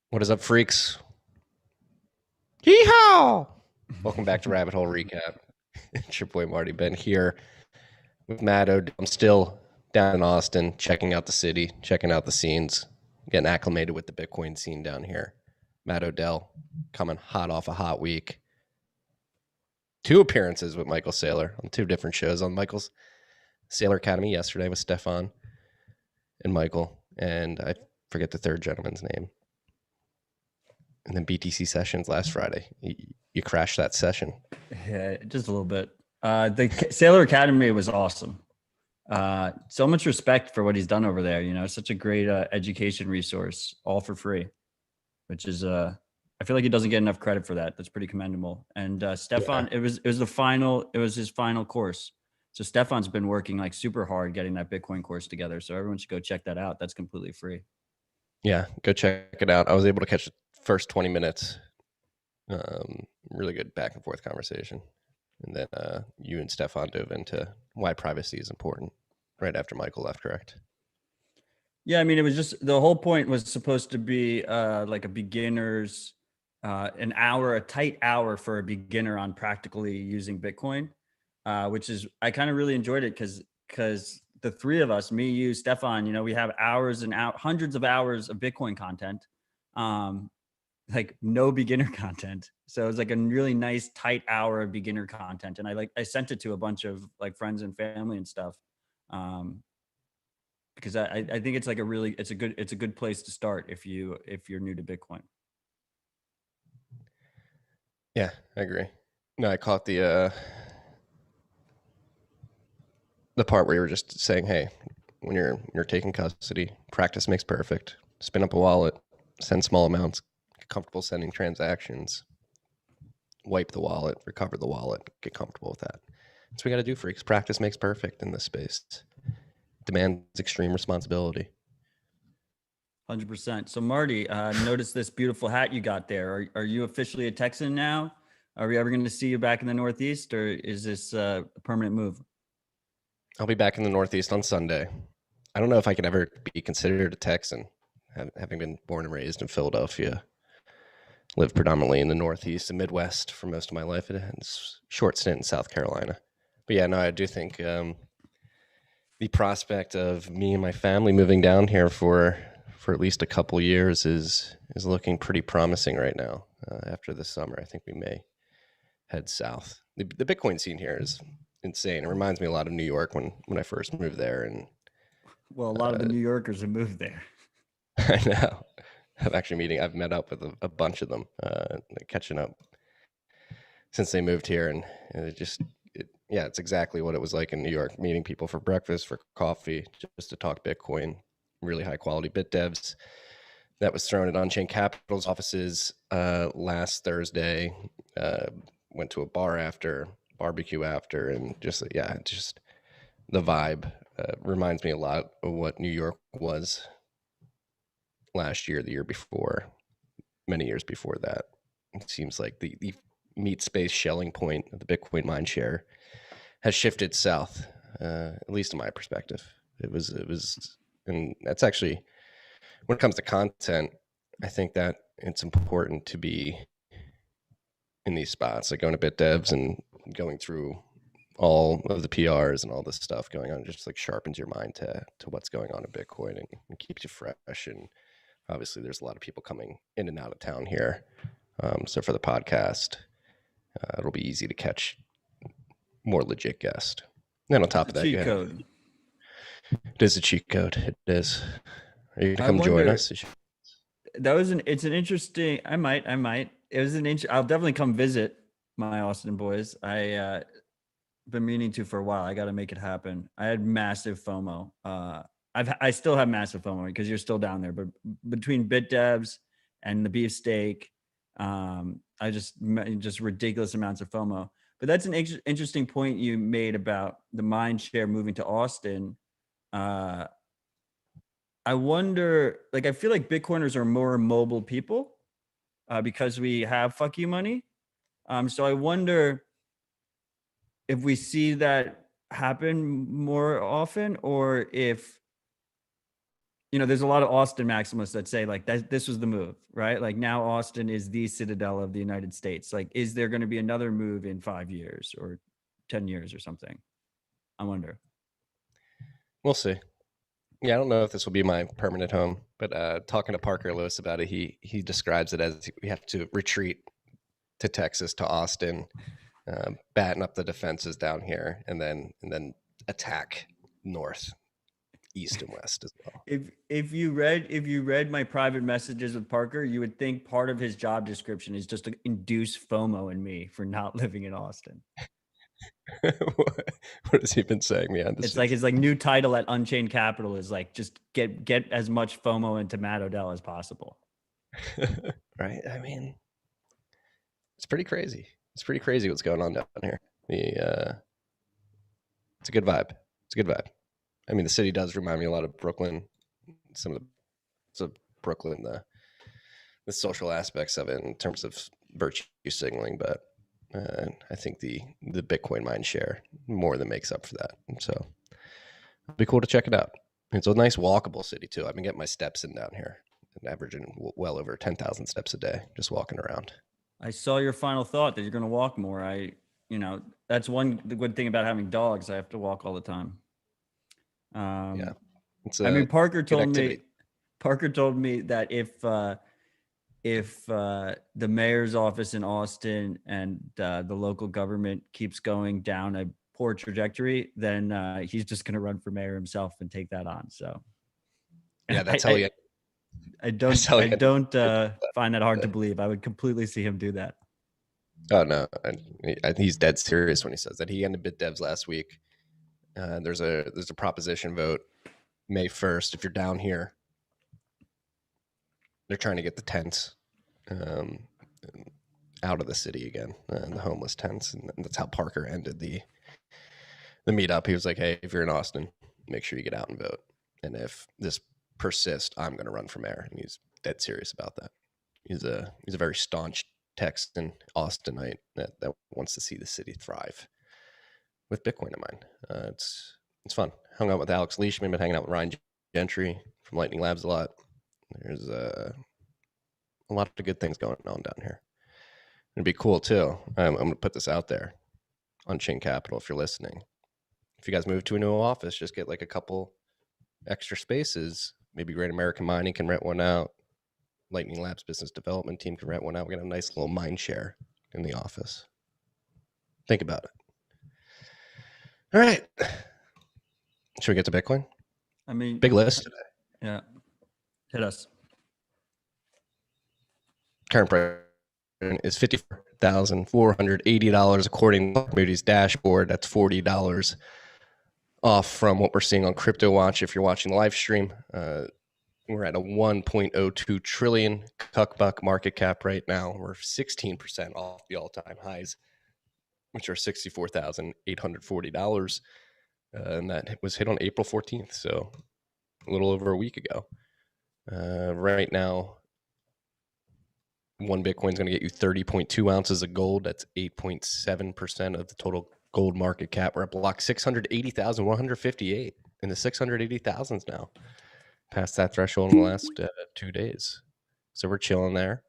What is up, freaks? Yeehaw! Welcome back to Rabbit Hole Recap. It's your boy Marty Ben here with Matt. I'm still down in Austin, checking out the city, checking out the scenes, getting acclimated with the Bitcoin scene down here. Matt Odell coming hot off a hot week. 2 appearances with Michael Saylor on 2 different shows on Michael's Saylor Academy yesterday with Stefan and Michael, and I forget the third gentleman's name. And then BTC sessions last Friday. You crashed that session. Yeah, just a little bit. The Sailor Academy was awesome. So much respect for what he's done over there. You know, such a great education resource, all for free, which is I feel like he doesn't get enough credit for that. That's pretty commendable. And Stefan, it was his final course. So Stefan's been working like super hard getting that Bitcoin course together. So everyone should go check that out. That's completely free. Yeah, go check it out. I was able to catch the first 20 minutes. Really good back and forth conversation. And then you and Stefan dove into why privacy is important right after Michael left, correct? Yeah, I mean, it was just the whole point was supposed to be like a beginner's an hour, a tight hour for a beginner on practically using Bitcoin, which is I kind of really enjoyed it because the three of us, me, you, Stefan, you know, we have hours and hundreds of hours of Bitcoin content, like no beginner content. So it was like a really nice tight hour of beginner content, and I sent it to a bunch of like friends and family and stuff. Because I think it's like it's a good place to start if you're new to Bitcoin. Yeah, I agree. No, I caught the part where you were just saying, hey, when you're taking custody, practice makes perfect. Spin up a wallet, send small amounts, get comfortable sending transactions, wipe the wallet, recover the wallet, get comfortable with that. That's what we got to do, freaks. Practice makes perfect in this space. Demands extreme responsibility. 100%. So Marty, notice this beautiful hat you got there. Are you officially a Texan now? Are we ever going to see you back in the Northeast, or is this a permanent move? I'll be back in the Northeast on Sunday. I don't know if I can ever be considered a Texan, having been born and raised in Philadelphia. Lived predominantly in the Northeast and Midwest for most of my life. It has a short stint in South Carolina. But yeah, no, I do think the prospect of me and my family moving down here for at least a couple years is looking pretty promising right now. After this summer, I think we may head south. The Bitcoin scene here is insane. It reminds me a lot of New York when I first moved there. And well, a lot of the New Yorkers have moved there. I know. I've met up with a bunch of them, catching up since they moved here, and it's exactly what it was like in New York. Meeting people for breakfast, for coffee, just to talk Bitcoin. Really high quality bit devs. That was thrown at Unchained Capital's offices last Thursday. Went to a barbecue after, and just the vibe reminds me a lot of what New York was last year, the year before, many years before that. It seems like the meat space shelling point of the Bitcoin mind share has shifted south, at least in my perspective. It was, and that's actually, when it comes to content, I think that it's important to be in these spots, like going to BitDevs and going through all of the PRs and all this stuff going on. It just like sharpens your mind to what's going on in Bitcoin and keeps you fresh. And obviously there's a lot of people coming in and out of town here. So for the podcast, it'll be easy to catch more legit guests. And then on top of that, cheat code. It is a cheat code. It is. Are you gonna come join us? It's an interesting. I might. It was I'll definitely come visit my Austin boys. I been meaning to for a while. I got to make it happen. I had massive FOMO. I still have massive FOMO because you're still down there. But between BitDevs and the beefsteak, I just ridiculous amounts of FOMO. But that's an interesting point you made about the mind share moving to Austin. I wonder, like, I feel like Bitcoiners are more mobile people because we have fuck you money. So I wonder if we see that happen more often, or if there's a lot of Austin maximalists that say like that this was the move, right? Like now Austin is the citadel of the United States. Like, is there going to be another move in 5 years or 10 years or something? I wonder. We'll see. Yeah, I don't know if this will be my permanent home, but talking to Parker Lewis about it, he describes it as we have to retreat to Texas, to Austin, batten up the defenses down here, and then attack north, east, and west as well. If you read my private messages with Parker, you would think part of his job description is just to induce FOMO in me for not living in Austin. What has he been saying behind the It's scenes? like his like new title at Unchained Capital is like just get as much FOMO into Matt Odell as possible. Right? I mean, it's pretty crazy. It's pretty crazy what's going on down here. It's a good vibe. It's a good vibe. I mean, the city does remind me a lot of Brooklyn. Some of Brooklyn, the social aspects of it in terms of virtue signaling, but I think the Bitcoin mind share more than makes up for that. And so it'd be cool to check it out. It's a nice walkable city too. I've been getting my steps in down here, and averaging well over 10,000 steps a day just walking around. I saw your final thought that you're going to walk more. That's the good thing about having dogs. I have to walk all the time. Yeah, it's I mean, Parker good told me. activity. Parker told me that if the mayor's office in Austin and the local government keeps going down a poor trajectory, then he's just going to run for mayor himself and take that on. So Yeah, that's how you. I don't find that hard to believe. I would completely see him do that. Oh no, he's dead serious when he says that. He ended BitDevs last week. There's a proposition vote May 1st. If you're down here, they're trying to get the tents out of the city again, the homeless tents, and that's how Parker ended the meetup. He was like, "Hey, if you're in Austin, make sure you get out and vote. And if this persists, I'm going to run for mayor." And he's dead serious about that. He's a very staunch Texan Austinite that wants to see the city thrive with Bitcoin in mind. It's fun. Hung out with Alex Leishman, been hanging out with Ryan Gentry from Lightning Labs a lot. There's a lot of good things going on down here. It'd be cool too. I'm going to put this out there on Chain Capital if you're listening. If you guys move to a new office, just get like a couple extra spaces. Maybe Great American Mining can rent one out. Lightning Labs business development team can rent one out. We're going to have a nice little mind share in the office. Think about it. All right. Should we get to Bitcoin? I mean, big list today. Yeah. Hit us. Current price is $54,480 according to Moody's dashboard. That's $40 off from what we're seeing on Crypto Watch. If you're watching the live stream, we're at a 1.02 trillion cuckbuck market cap right now. We're 16% off the all-time highs, which are $64,840. And that was hit on April 14th, so a little over a week ago. Right now, one Bitcoin is going to get you 30.2 ounces of gold. That's 8.7% of the total gold market cap. We're at block 680,158 in the 680,000s now. Past that threshold in the last 2 days. So we're chilling there.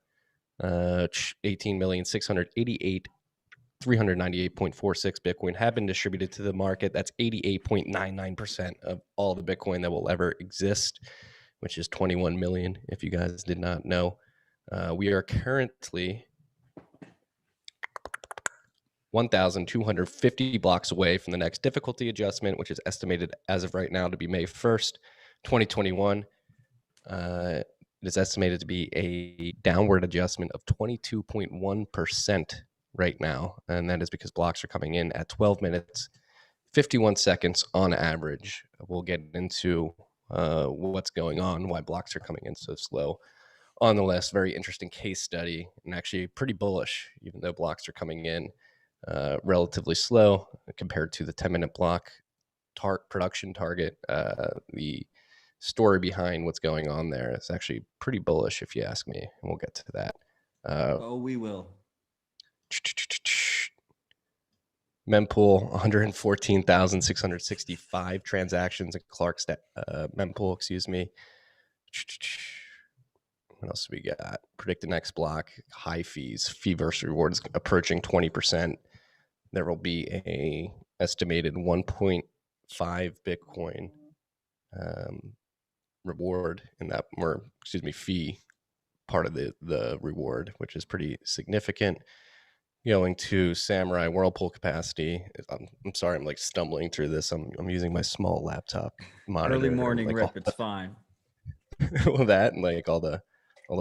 18,688,398.46 Bitcoin have been distributed to the market. That's 88.99% of all the Bitcoin that will ever exist, which is 21 million, if you guys did not know. We are currently 1,250 blocks away from the next difficulty adjustment, which is estimated as of right now to be May 1st, 2021. It is estimated to be a downward adjustment of 22.1% right now. And that is because blocks are coming in at 12 minutes, 51 seconds on average. We'll get into what's going on, why blocks are coming in so slow on the list. Very interesting case study, and actually pretty bullish, even though blocks are coming in relatively slow compared to the 10-minute block production target. The story behind what's going on there is actually pretty bullish, if you ask me, and we'll get to that. We will. Mempool, 114,665 transactions in Clark's mempool, excuse me. What else do we got? Predict the next block. High fees. Fee versus rewards approaching 20%. There will be a estimated 1.5 Bitcoin reward in that, or excuse me, fee part of the reward, which is pretty significant. Going to Samurai Whirlpool capacity. I'm sorry, I'm like stumbling through this. I'm using my small laptop monitor. Early morning like rip, it's fine. well, that and like all the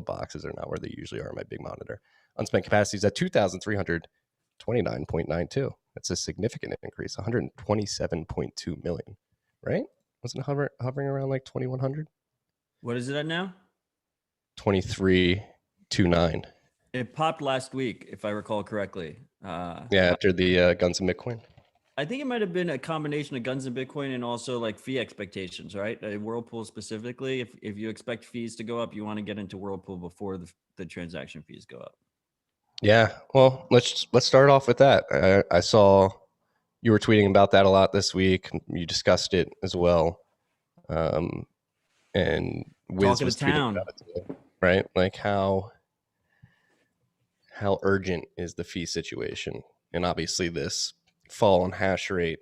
boxes are not where they usually are on my big monitor. Unspent capacity is at 2,329.92. That's a significant increase, 127.2 million, right? Wasn't it hovering around like 2,100? What is it at now? 2329. It popped last week, if I recall correctly. Yeah, after the Guns and Bitcoin. I think it might have been a combination of guns and Bitcoin and also like fee expectations, right? Whirlpool specifically, if you expect fees to go up, you want to get into Whirlpool before the transaction fees go up. Yeah, well, let's start off with that. I saw you were tweeting about that a lot this week. You discussed it as well, and Wiz was tweeting about it too, right? Like how urgent is the fee situation, and obviously this fall in hash rate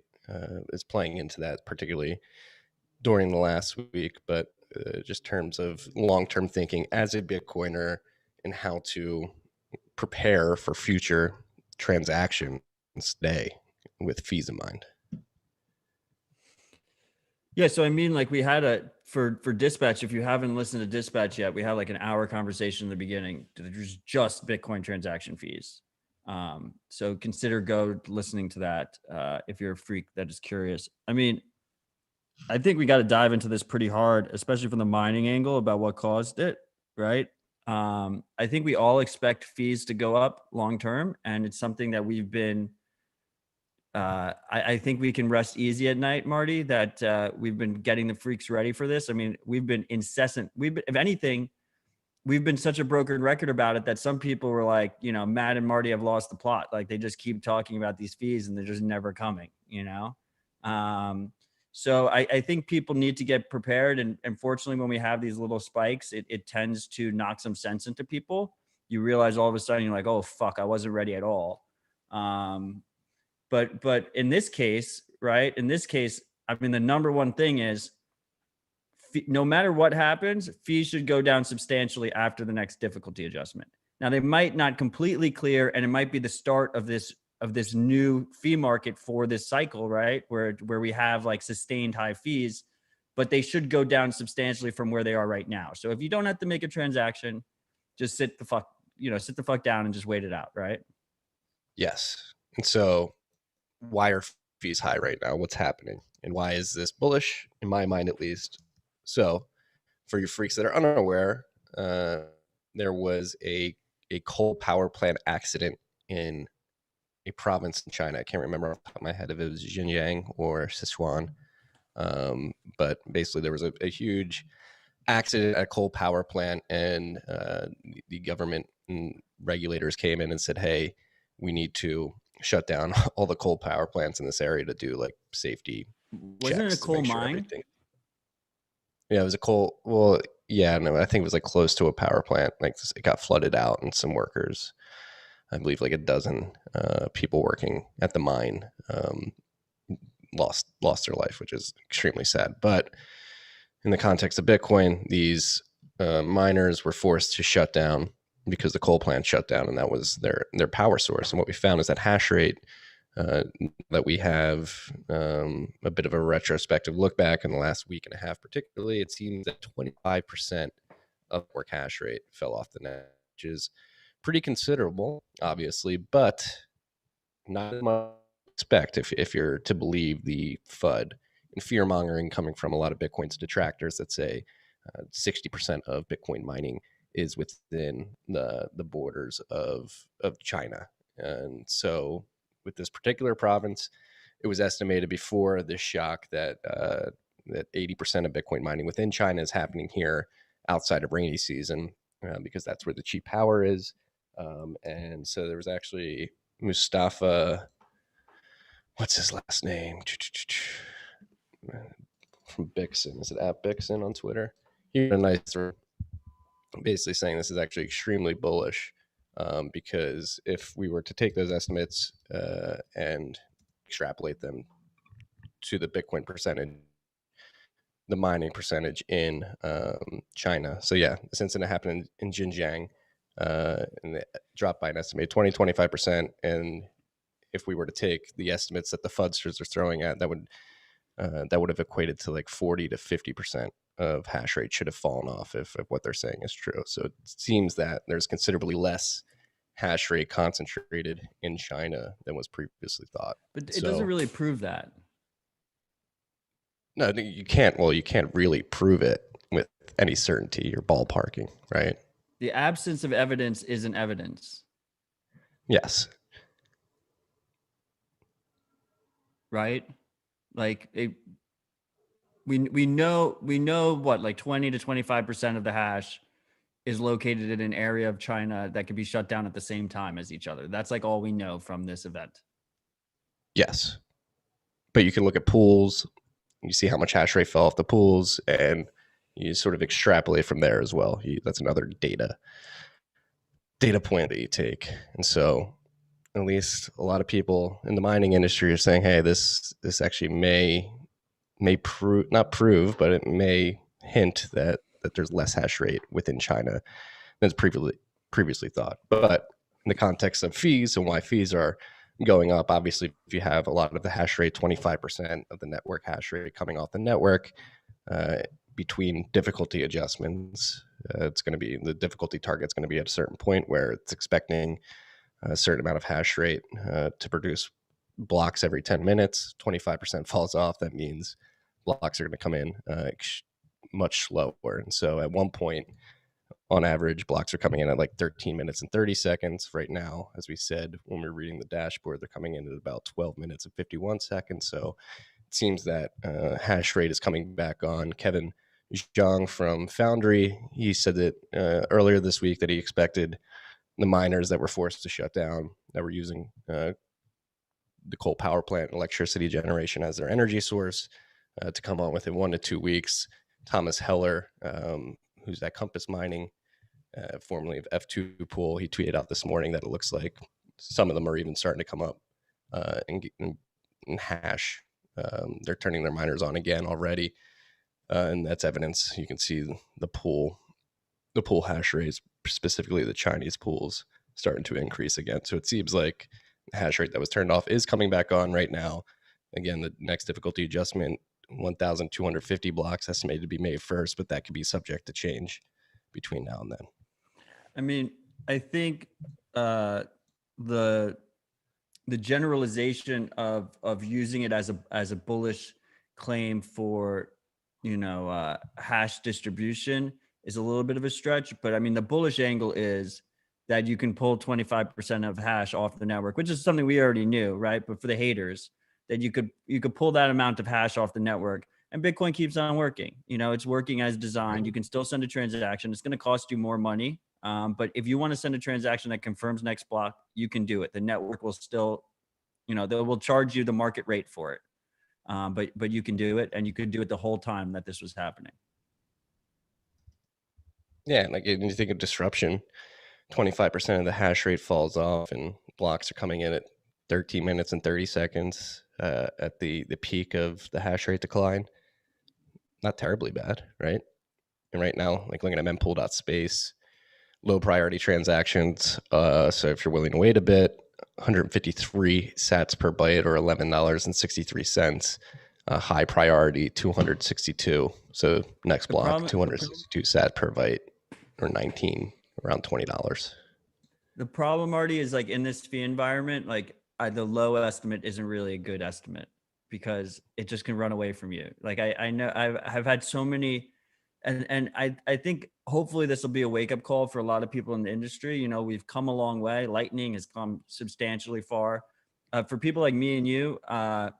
is playing into that, particularly during the last week. But just terms of long-term thinking as a Bitcoiner and how to prepare for future transactions day with fees in mind. Yeah, so I mean, like we had for Dispatch. If you haven't listened to Dispatch yet, we had like an hour conversation in the beginning. There's just Bitcoin transaction fees. So consider listening to that if you're a freak that is curious. I mean, I think we got to dive into this pretty hard, especially from the mining angle about what caused it, right? I think we all expect fees to go up long term, and it's something that we've been. I think we can rest easy at night, Marty, that we've been getting the freaks ready for this. I mean, we've been incessant. If anything, we've been such a broken record about it that some people were like, Matt and Marty have lost the plot. Like they just keep talking about these fees and they're just never coming, So I think people need to get prepared. And fortunately, when we have these little spikes, it tends to knock some sense into people. You realize all of a sudden you're like, oh, fuck, I wasn't ready at all. But in this case, right? In this case, I mean, the number one thing is no matter what happens, fees should go down substantially after the next difficulty adjustment. Now, they might not completely clear, and it might be the start of this new fee market for this cycle, right? Where we have like sustained high fees, but they should go down substantially from where they are right now. So if you don't have to make a transaction, just sit the fuck down and just wait it out, right? Yes. And so why are fees high right now? What's happening? And why is this bullish, in my mind at least? So for you freaks that are unaware, there was a coal power plant accident in a province in China. I can't remember off the top of my head if it was Xinjiang or Sichuan. But basically there was a huge accident at a coal power plant, and the government and regulators came in and said, hey, we need to shut down all the coal power plants in this area to do like safety Wasn't it a checks to coal make sure mine? everything. Yeah, it was a coal. Well, yeah, no, I think it was like close to a power plant. Like it got flooded out, and some workers, I believe, like a dozen people working at the mine lost their life, which is extremely sad. But in the context of Bitcoin, these miners were forced to shut down because the coal plant shut down, and that was their power source. And what we found is that hash rate that we have a bit of a retrospective look back in the last week and a half, particularly, it seems that 25% of work hash rate fell off the net, which is pretty considerable, obviously, but not as much expect if you're to believe the FUD and fear mongering coming from a lot of Bitcoin's detractors that say 60% of Bitcoin mining is within the borders of China. And so with this particular province, it was estimated before this shock that that 80% of Bitcoin mining within China is happening here outside of rainy season because that's where the cheap power is. And so there was actually Mustafa, what's his last name? From Bixen. Is it at Bixen on Twitter? a nice, basically saying this is actually extremely bullish, because if we were to take those estimates and extrapolate them to the Bitcoin percentage, the mining percentage in China. So yeah, this incident happened in Xinjiang, and it dropped by an estimated 20-25%. And if we were to take the estimates that the FUDsters are throwing at, that would have equated to like 40-50% of hash rate should have fallen off if what they're saying is true. So it seems that there's considerably less hash rate concentrated in China than was previously thought. But it doesn't really prove that. No, you can't. Well, you can't really prove it with any certainty. You're ballparking, right? The absence of evidence isn't evidence. Yes. Right? Like we know what, like 20-25% of the hash is located in an area of China that could be shut down at the same time as each other. That's like all we know from this event. Yes. But you can look at pools, you see how much hash rate fell off the pools, and you sort of extrapolate from there as well. That's another data point that you take. And so at least a lot of people in the mining industry are saying, hey, this actually may not prove, but it may hint that there's less hash rate within China than previously thought. But in the context of fees and why fees are going up, obviously, if you have a lot of the hash rate, 25% of the network hash rate coming off the network, between difficulty adjustments, it's going to be the difficulty target's going to be at a certain point where it's expecting a certain amount of hash rate to produce blocks every 10 minutes. 25% falls off. That means blocks are going to come in much slower. And so at one point, on average, blocks are coming in at like 13 minutes and 30 seconds. Right now, as we said, when we're reading the dashboard, they're coming in at about 12 minutes and 51 seconds. So it seems that hash rate is coming back on. Kevin Zhang from Foundry, he said that earlier this week that he expected the miners that were forced to shut down, that were using the coal power plant electricity generation as their energy source, to come on within 1 to 2 weeks. Thomas Heller, who's at Compass Mining, formerly of F2 Pool, he tweeted out this morning that it looks like some of them are even starting to come up and hash. They're turning their miners on again already, and that's evidence. You can see the pool hash rates, specifically the Chinese pools, starting to increase again. So it seems like the hash rate that was turned off is coming back on right now. Again, the next difficulty adjustment, 1,250 blocks, estimated to be May 1st, but that could be subject to change between now and then. I mean, I think the generalization of using it as a bullish claim for, hash distribution is a little bit of a stretch. But I mean, the bullish angle is that you can pull 25% of hash off the network, which is something we already knew, right? But for the haters, that you could pull that amount of hash off the network, and Bitcoin keeps on working. It's working as designed. You can still send a transaction. It's going to cost you more money. But if you want to send a transaction that confirms next block, you can do it. The network will still, they will charge you the market rate for it. But you can do it, and you could do it the whole time that this was happening. Yeah, like you think of disruption, 25% of the hash rate falls off, and blocks are coming in at 13 minutes and 30 seconds at the peak of the hash rate decline. Not terribly bad, right? And right now, like looking at mempool.space, low priority transactions. So if you're willing to wait a bit, 153 sats per byte, or $11.63. High priority, 262. So next block, 262 sat per byte, or around $20. The problem, Marty, is like in this fee environment, like the low estimate isn't really a good estimate, because it just can run away from you. Like I know I've had so many, and I think hopefully this will be a wake up call for a lot of people in the industry. We've come a long way. Lightning has come substantially far. For people like me and you, I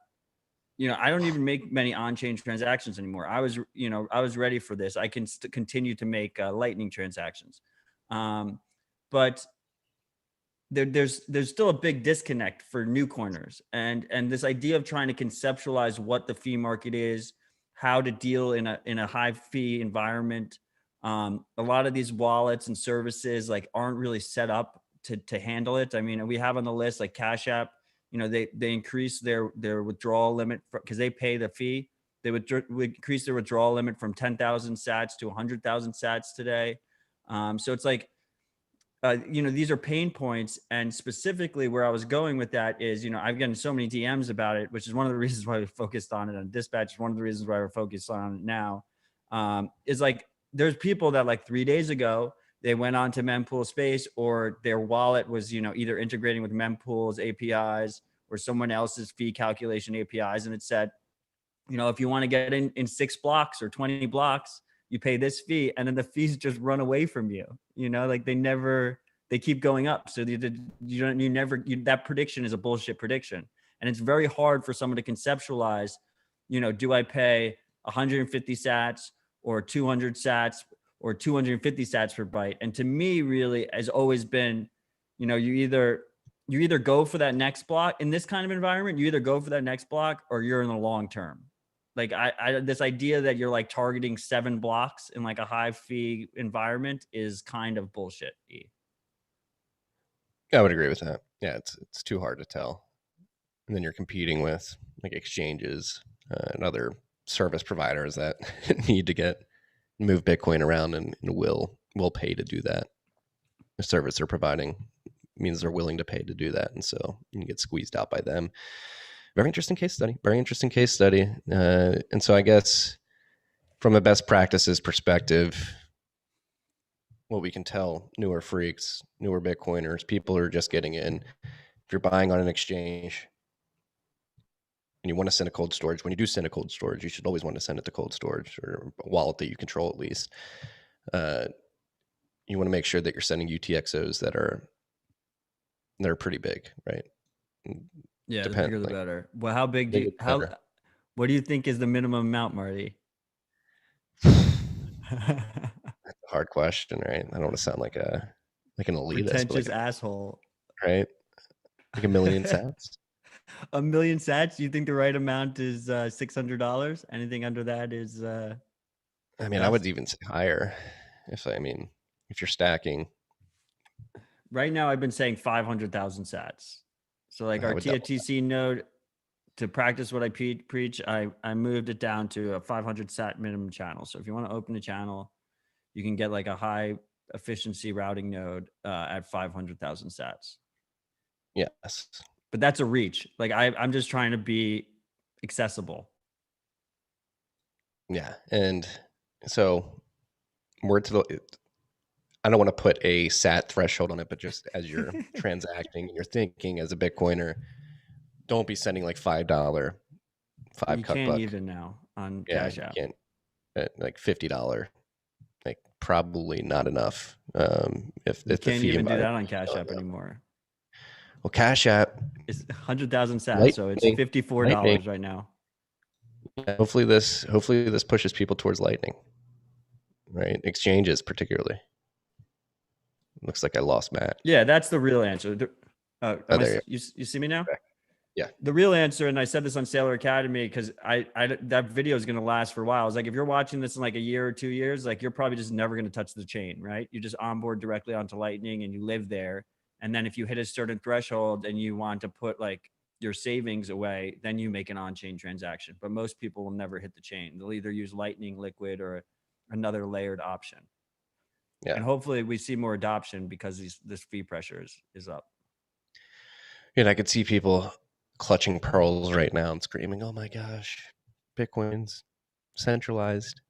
don't even make many on-chain transactions anymore. I was ready for this. I can continue to make Lightning transactions, but there's still a big disconnect for new coiners, and this idea of trying to conceptualize what the fee market is, how to deal in a high fee environment, A lot of these wallets and services like aren't really set up to handle it. I mean, we have on the list like Cashapp, they increase their withdrawal limit because they pay the fee. They would increase their withdrawal limit from 10,000 sats to 100,000 sats today. So it's like, these are pain points. And specifically where I was going with that is, I've gotten so many DMs about it, which is one of the reasons why we focused on it on Dispatch. One of the reasons why we're focused on it now is like, there's people that like 3 days ago, they went on to mempool space, or their wallet was, either integrating with mempool's APIs or someone else's fee calculation APIs. And it said, if you want to get in 6 blocks or 20 blocks, you pay this fee, and then the fees just run away from you. Like they keep going up. So that prediction is a bullshit prediction. And it's very hard for someone to conceptualize, do I pay 150 sats or 200 sats or 250 sats per byte? And to me, really has always been, you either go for that next block in this kind of environment, you either go for that next block or you're in the long term. Like this idea that you're like targeting 7 blocks in like a high fee environment is kind of bullshit. I would agree with that. Yeah, it's too hard to tell. And then you're competing with like exchanges and other service providers that need to move Bitcoin around and will pay to do that. The service they're providing means they're willing to pay to do that. And so you can get squeezed out by them. Very interesting case study. And so I guess from a best practices perspective, what we can tell newer freaks, newer Bitcoiners, people who are just getting in, if you're buying on an exchange and you want to send a cold storage, when you do send a cold storage, you should always want to send it to cold storage or a wallet that you control at least. You want to make sure that you're sending UTXOs that are pretty big, right? Yeah, the bigger the better. Well, how big what do you think is the minimum amount, Marty? That's a hard question, right? I don't want to sound like an elitist. Pretentious asshole. Right? Like 1 million sats? 1 million sats? You think the right amount is $600? Anything under that is I mean, I would even say higher if you're stacking. Right now I've been saying 500,000 sats. So like our TFTC node, to practice what I preach, I moved it down to a 500 sat minimum channel. So if you want to open a channel, you can get like a high efficiency routing node at 500,000 sats. Yes. But that's a reach. Like I'm just trying to be accessible. Yeah. And so I don't want to put a SAT threshold on it, but just as you're transacting, you're thinking as a Bitcoiner, don't be sending like $5 you can't buck. Even now on Cashapp. You can't, like $50, like probably not enough. If you can't even do that on Cashapp anymore. Well, Cashapp is 100,000 sats, so it's $54 right now. Yeah, hopefully this pushes people towards Lightning, right? Exchanges particularly. Looks like I lost Matt. Yeah, that's the real answer. You see me now? Okay. Yeah. The real answer, and I said this on Sailor Academy because that video is going to last for a while. I was like, if you're watching this in like a year or 2 years, like you're probably just never going to touch the chain, right? You just onboard directly onto Lightning and you live there. And then if you hit a certain threshold and you want to put like your savings away, then you make an on-chain transaction. But most people will never hit the chain. They'll either use Lightning, Liquid, or another layered option. Yeah. And hopefully we see more adoption because this fee pressure is up. And I could see people clutching pearls right now and screaming, "Oh my gosh, Bitcoin's centralized.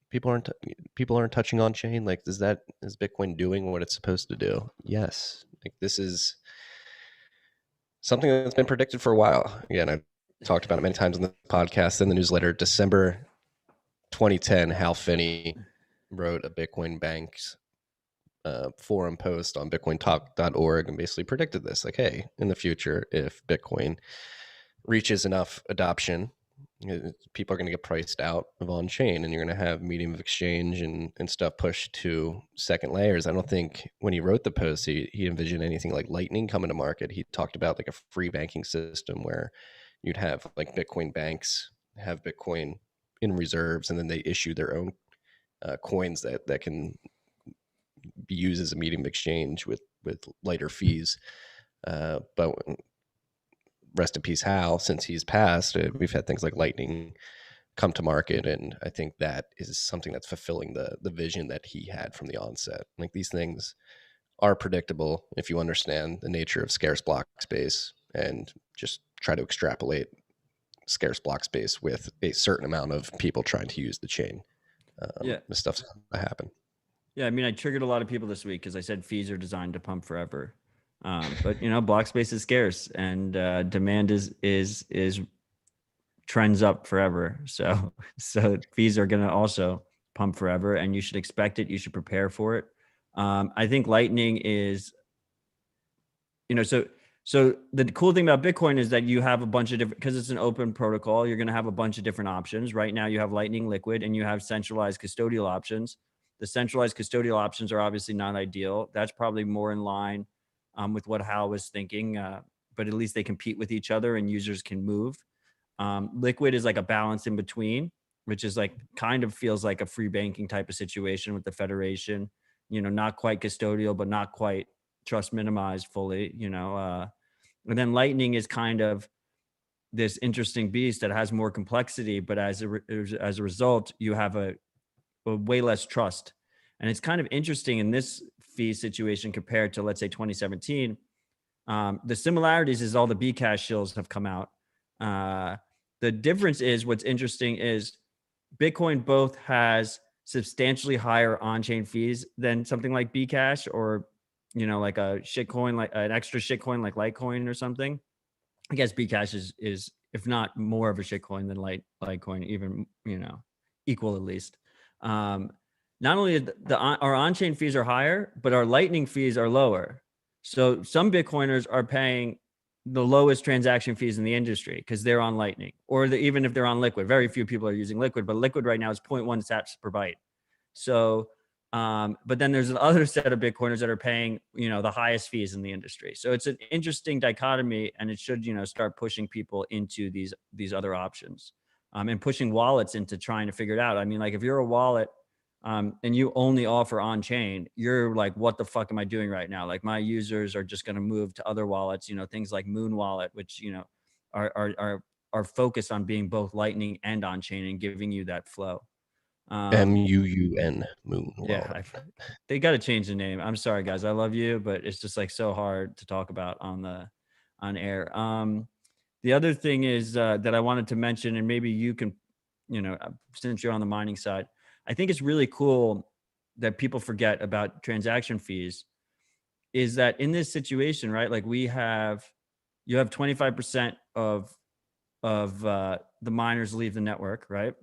People aren't touching on chain. Like, is Bitcoin doing what it's supposed to do?" Yes. Like, this is something that's been predicted for a while. Again, I've talked about it many times in the podcast and the newsletter. December 2010, Hal Finney wrote a Bitcoin Bank's forum post on bitcointalk.org and basically predicted this. Like, hey, in the future, if Bitcoin reaches enough adoption, people are going to get priced out of on-chain, and you're going to have medium of exchange and stuff pushed to second layers. I don't think when he wrote the post, he envisioned anything like Lightning coming to market. He talked about like a free banking system where you'd have like Bitcoin banks have Bitcoin in reserves, and then they issue their own coins that can be used as a medium of exchange with lighter fees. But rest in peace, Hal. Since he's passed, we've had things like Lightning come to market, and I think that is something that's fulfilling the vision that he had from the onset. Like, these things are predictable if you understand the nature of scarce block space and just try to extrapolate scarce block space with a certain amount of people trying to use the chain. Yeah. This stuff's going to happen. Yeah, I mean, I triggered a lot of people this week because I said fees are designed to pump forever. But block space is scarce, and demand is trends up forever. So fees are going to also pump forever, and you should expect it. You should prepare for it. I think Lightning is, so the cool thing about Bitcoin is that you have a bunch of different, because it's an open protocol, you're going to have a bunch of different options. Right now you have Lightning Liquid and you have centralized custodial options. The centralized custodial options are obviously not ideal. That's probably more in line with what Hal was thinking, but at least they compete with each other and users can move. Liquid is like a balance in between, which is like kind of feels like a free banking type of situation with the federation, not quite custodial, but not quite trust minimized fully, and then Lightning is kind of this interesting beast that has more complexity, but as a result, you have a way less trust. And it's kind of interesting in this fee situation compared to, let's say, 2017. The similarities is all the Bcash shills have come out. The difference is, what's interesting is Bitcoin both has substantially higher on-chain fees than something like Bcash, or like a shitcoin, like an extra shitcoin like Litecoin or something. I guess Bcash is if not more of a shitcoin than Litecoin, even equal at least. Not only our on-chain fees are higher, but our Lightning fees are lower. So some Bitcoiners are paying the lowest transaction fees in the industry because they're on Lightning, or even if they're on Liquid. Very few people are using Liquid, but Liquid right now is 0.1 sats per byte. So, but then there's another set of Bitcoiners that are paying, the highest fees in the industry. So it's an interesting dichotomy, and it should, start pushing people into these other options, and pushing wallets into trying to figure it out. I mean, like, if you're a wallet, and you only offer on chain, you're like, what the fuck am I doing right now? Like, my users are just going to move to other wallets, things like Moon Wallet, which, are focused on being both Lightning and on chain and giving you that flow. MUUN, Moon Yeah, Wallet. they got to change the name. I'm sorry, guys. I love you, but it's just like so hard to talk about on air. The other thing is that I wanted to mention, and maybe you can, since you're on the mining side, I think it's really cool that people forget about transaction fees, is that in this situation, right? Like, you have 25% of the miners leave the network, right?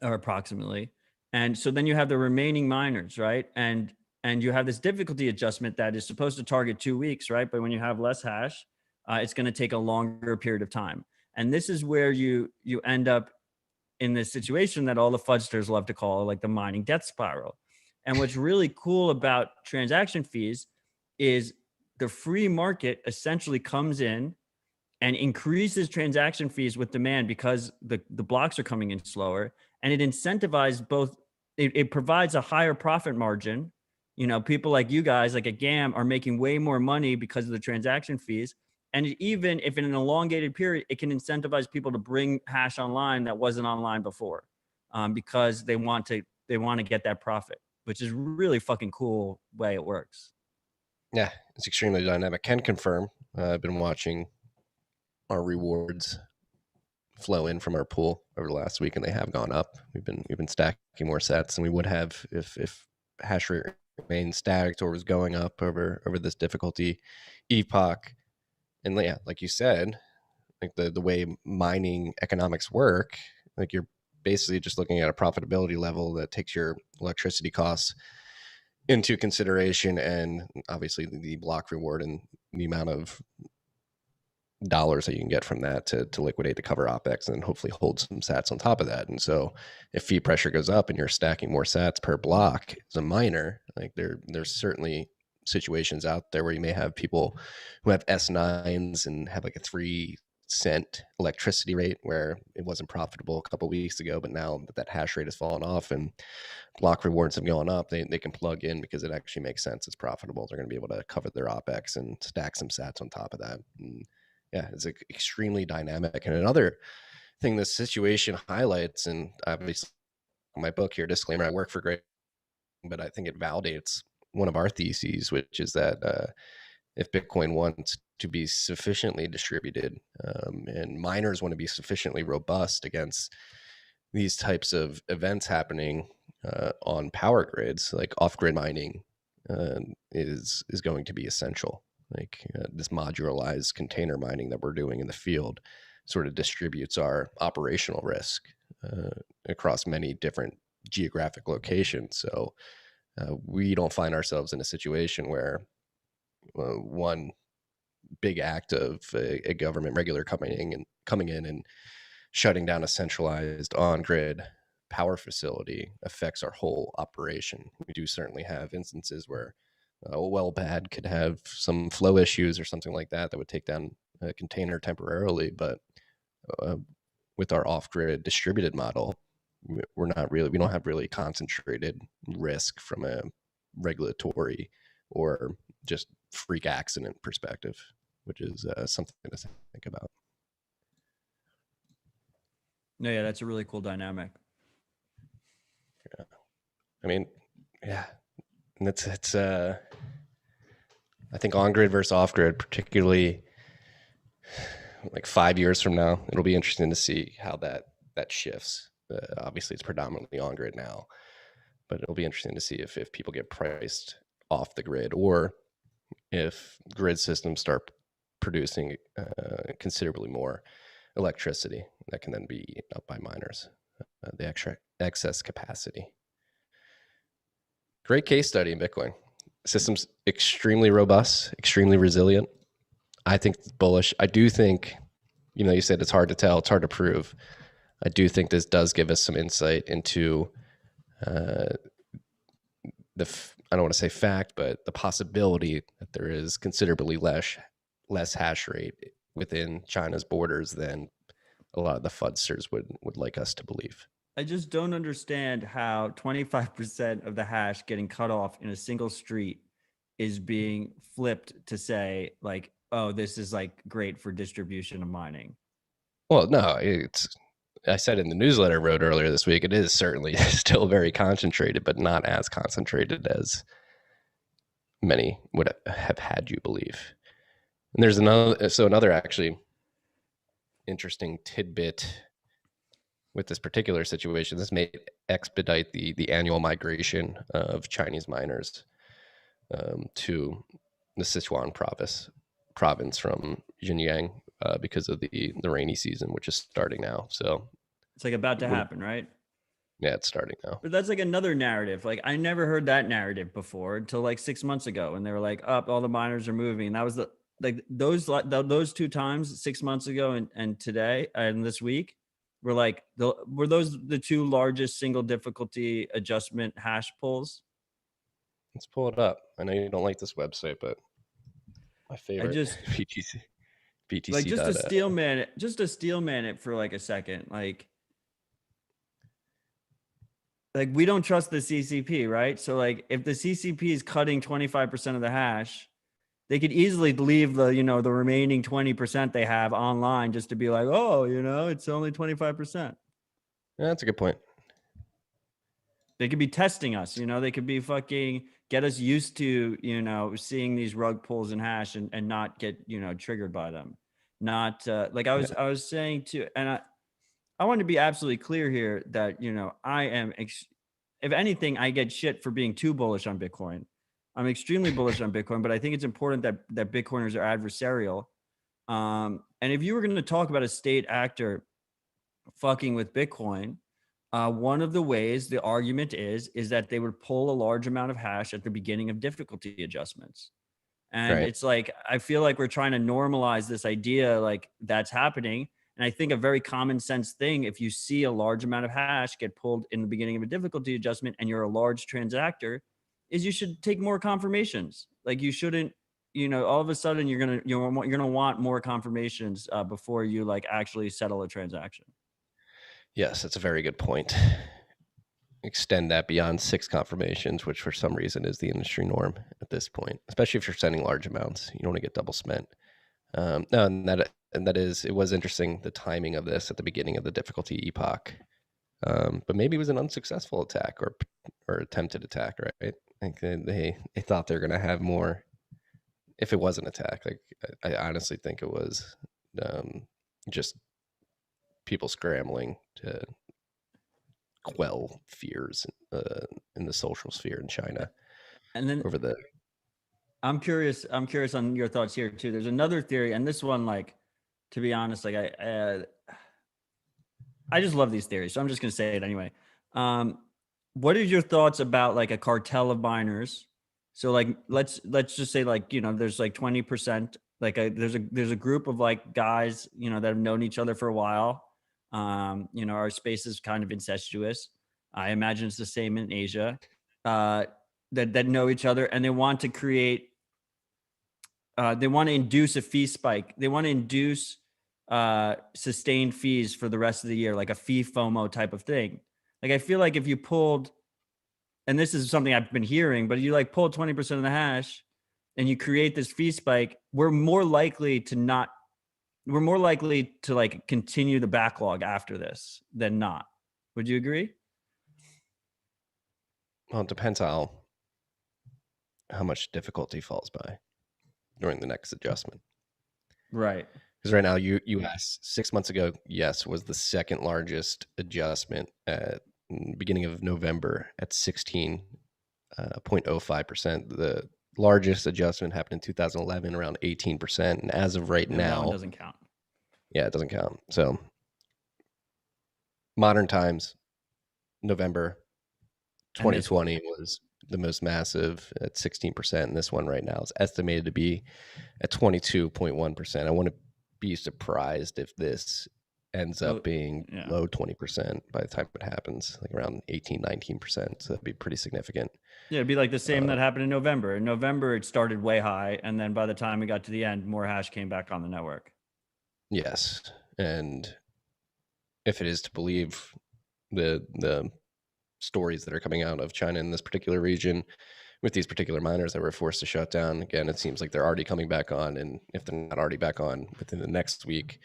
Or approximately. And so then you have the remaining miners, right? And you have this difficulty adjustment that is supposed to target 2 weeks, right? But when you have less hash, it's going to take a longer period of time. And this is where you end up in this situation that all the fudsters love to call, like, the mining death spiral. And what's really cool about transaction fees is the free market essentially comes in and increases transaction fees with demand because the blocks are coming in slower, and it incentivizes both. It provides a higher profit margin. People like you guys, like at GAM, are making way more money because of the transaction fees. And even if in an elongated period, it can incentivize people to bring hash online that wasn't online before, because they want to get that profit, which is really fucking cool way it works. Yeah, it's extremely dynamic. Can confirm. I've been watching our rewards flow in from our pool over the last week, and they have gone up. We've been stacking more sets than we would have if hash rate remained stacked or was going up over this difficulty epoch. And yeah, like you said, like the way mining economics work, like, you're basically just looking at a profitability level that takes your electricity costs into consideration, and obviously the block reward and the amount of dollars that you can get from that to liquidate to cover OPEX, and hopefully hold some sats on top of that. And so if fee pressure goes up and you're stacking more sats per block as a miner, like, there's certainly situations out there where you may have people who have S9s and have like a 3 cent electricity rate where it wasn't profitable a couple of weeks ago, but now that hash rate has fallen off and block rewards have gone up, they can plug in because it actually makes sense. It's profitable. They're going to be able to cover their OPEX and stack some sats on top of that. And yeah, it's extremely dynamic. And another thing this situation highlights, and obviously my book here, disclaimer, I work for Great, but I think it validates one of our theses, which is that if Bitcoin wants to be sufficiently distributed and miners want to be sufficiently robust against these types of events happening on power grids, like off-grid mining is going to be essential. Like this modularized container mining that we're doing in the field sort of distributes our operational risk across many different geographic locations. So we don't find ourselves in a situation where one big act of a government regulator coming in and shutting down a centralized on-grid power facility affects our whole operation. We do certainly have instances where a well pad could have some flow issues or something like that would take down a container temporarily, but with our off-grid distributed model, we don't have really concentrated risk from a regulatory or just freak accident perspective, which is something to think about. No, yeah, that's a really cool dynamic. Yeah, I mean, yeah, and it's I think on grid versus off grid, particularly like 5 years from now, it'll be interesting to see how that shifts. Obviously, it's predominantly on grid now, but it'll be interesting to see if people get priced off the grid or if grid systems start producing considerably more electricity that can then be eaten up by miners, the extra excess capacity. Great case study in Bitcoin. System's extremely robust, extremely resilient. I think it's bullish. I do think, you said it's hard to tell, it's hard to prove. I do think this does give us some insight into I don't want to say fact, but the possibility that there is considerably less hash rate within China's borders than a lot of the FUDsters would like us to believe. I just don't understand how 25% of the hash getting cut off in a single street is being flipped to say like, oh, this is like great for distribution of mining. Well, no, I said in the newsletter I wrote earlier this week, it is certainly still very concentrated, but not as concentrated as many would have had you believe. And there's another actually interesting tidbit with this particular situation. This may expedite the annual migration of Chinese miners to the Sichuan province from Xinjiang because of the rainy season, which is starting now. So it's like about to happen, right? Yeah, it's starting now. But that's like another narrative. Like I never heard that narrative before until like 6 months ago, and they were like, "Up, all the miners are moving." And that was those 2 times, 6 months ago and today and this week, were those the 2 largest single difficulty adjustment hash pulls? Let's pull it up. I know you don't like this website, but my favorite BTC. Like just to steel man it for like a second, like we don't trust the CCP, right? So like if the CCP is cutting 25% of the hash, they could easily leave the remaining 20% they have online just to be like, oh, it's only 25%. Yeah, that's a good point. They could be testing us, they could be fucking get us used to, seeing these rug pulls in hash and not get, triggered by them. Not like I was saying to, and I want to be absolutely clear here that, I am, if anything, I get shit for being too bullish on Bitcoin. I'm extremely bullish on Bitcoin, but I think it's important that Bitcoiners are adversarial. And if you were going to talk about a state actor fucking with Bitcoin, one of the ways the argument is that they would pull a large amount of hash at the beginning of difficulty adjustments. And It's like, I feel like we're trying to normalize this idea like that's happening. And I think a very common sense thing, if you see a large amount of hash get pulled in the beginning of a difficulty adjustment and you're a large transactor, is you should take more confirmations. Like you shouldn't all of a sudden you're gonna want more confirmations before you like actually settle a transaction. Yes, that's a very good point. Extend that beyond 6 confirmations, which for some reason is the industry norm at this point, especially if you're sending large amounts. You don't want to get double spent. No, it was interesting, the timing of this at the beginning of the difficulty epoch. But maybe it was an unsuccessful attack or attempted attack, right? I think they thought they were going to have more. If it was an attack, like I honestly think it was just people scrambling to quell fears in the social sphere in China And then over the. I'm curious on your thoughts here too. There's another theory, and this one, like, to be honest, like I just love these theories, so I'm just gonna say it anyway. What are your thoughts about like a cartel of miners? So like let's just say, like, there's like 20%, like there's a group of like guys, that have known each other for a while. Our space is kind of incestuous. I imagine it's the same in Asia. That know each other, and they want to create they want to induce a fee spike. They want to induce sustained fees for the rest of the year, like a fee FOMO type of thing. Like, I feel like if you pulled, and this is something I've been hearing, but you like pull 20% of the hash and you create this fee spike, we're more likely to like continue the backlog after this than not. Would you agree? Well, it depends how much difficulty falls by during the next adjustment. Right. Because right now, U.S. 6 months ago, yes, was the second largest adjustment at beginning of November at 16.05%. The largest adjustment happened in 2011, around 18%. And as of right now, that one doesn't count. Yeah, it doesn't count. So modern times, November 2020 was the most massive at 16%. And this one right now is estimated to be at 22.1%. I wouldn't be surprised if this ends up being low 20% by the time it happens, like around 18, 19%. So that'd be pretty significant. Yeah, it'd be like the same that happened in November. In November, it started way high. And then by the time we got to the end, more hash came back on the network. Yes. And if it is to believe the stories that are coming out of China in this particular region with these particular miners that were forced to shut down, again, it seems like they're already coming back on. And if they're not already back on within the next week,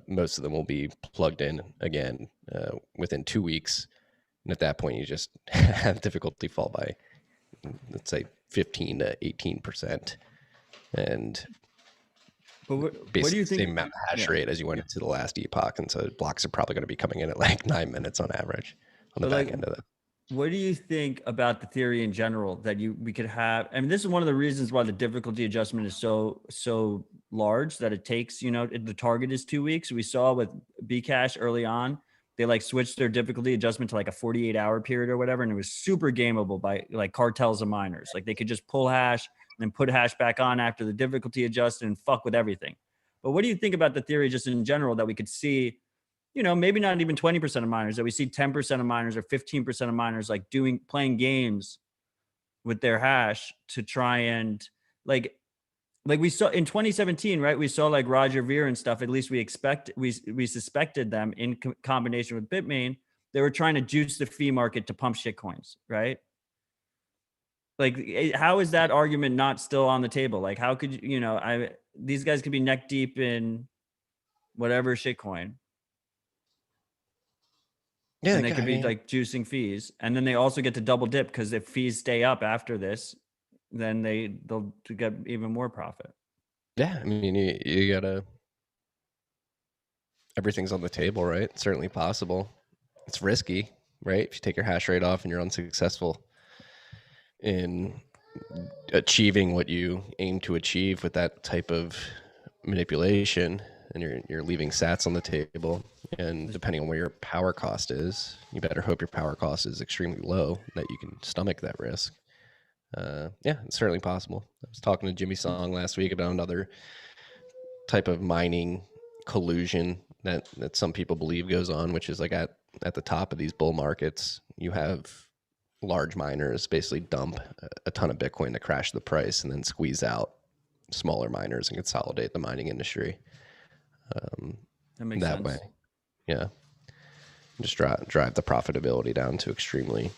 most of them will be plugged in again within 2 weeks. And at that point, you just have difficulty fall by, let's say, 15 to 18%. And but what do you think? Same amount of hash rate as you went into the last epoch. And so blocks are probably going to be coming in at like 9 minutes on average on the back end of that. What do you think about the theory in general that we could have? I mean, this is one of the reasons why the difficulty adjustment is so large, that it takes, the target is 2 weeks. We saw with Bcash early on, they like switched their difficulty adjustment to like a 48-hour period or whatever. And it was super gameable by like cartels of miners. Like they could just pull hash and then put hash back on after the difficulty adjusted and fuck with everything. But what do you think about the theory just in general that we could see, maybe not even 20% of miners, that we see 10% of miners or 15% of miners like playing games with their hash to try and like we saw in 2017, right? We saw like Roger Ver and stuff. At least we suspected them in combination with Bitmain. They were trying to juice the fee market to pump shit coins, right? Like, how is that argument not still on the table? Like, how could these guys could be neck deep in whatever shitcoin. Yeah, and they could be like juicing fees, and then they also get to double dip because if fees stay up after this, then they'll get even more profit. Yeah, I mean, you gotta. Everything's on the table, right? It's certainly possible. It's risky, right? If you take your hash rate off and you're unsuccessful in achieving what you aim to achieve with that type of manipulation, and you're leaving sats on the table, and depending on where your power cost is, you better hope your power cost is extremely low that you can stomach that risk. Yeah, it's certainly possible. I was talking to Jimmy Song last week about another type of mining collusion that some people believe goes on, which is like at the top of these bull markets, you have large miners basically dump a ton of Bitcoin to crash the price and then squeeze out smaller miners and consolidate the mining industry. That makes That sense. way, yeah, just drive the profitability down to extremely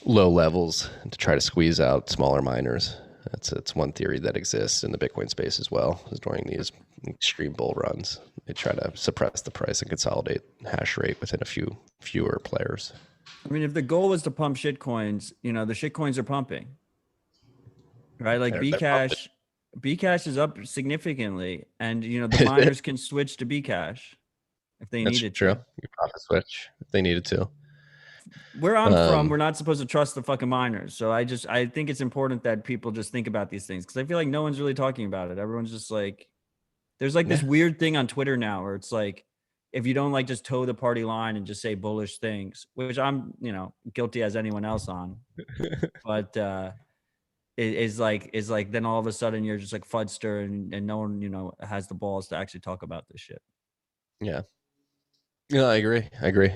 low levels to try to squeeze out smaller miners. It's one theory that exists in the Bitcoin space as well. Is during these extreme bull runs, they try to suppress the price and consolidate hash rate within a fewer players. I mean, if the goal was to pump shitcoins, the shitcoins are pumping, right? Like They're pumping. Bcash is up significantly, and the miners can switch to Bcash if they That's needed true. to. You profit switch if they needed to. Where I'm from, we're not supposed to trust the fucking miners. So I think it's important that people just think about these things, because I feel like no one's really talking about it. Everyone's just like, there's like this weird thing on Twitter now where it's like, if you don't like just toe the party line and just say bullish things, which I'm, guilty as anyone else on, but is like then all of a sudden you're just like fudster and no one, has the balls to actually talk about this shit. Yeah. Yeah, I agree.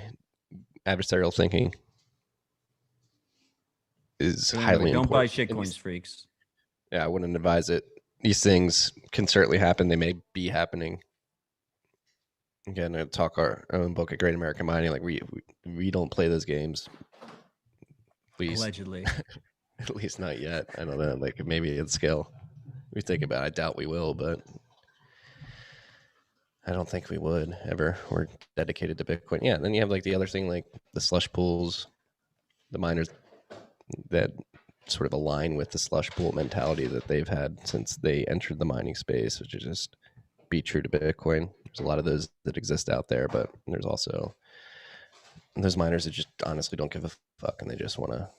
Adversarial thinking is But highly anyway, don't buy important. shitcoins, freaks. Yeah, I wouldn't advise it. These things can certainly happen. They may be happening. Again, I talk our own book at Great American Mining. Like we don't play those games. Please. Allegedly. At least not yet. I don't know. Like maybe at scale. We think about it. I doubt we will, but I don't think we would ever. We're dedicated to Bitcoin. Yeah. Then you have like the other thing, like the slush pools, the miners that sort of align with the slush pool mentality that they've had since they entered the mining space, which is just be true to Bitcoin. There's a lot of those that exist out there, but there's also those miners that just honestly don't give a fuck and they just want to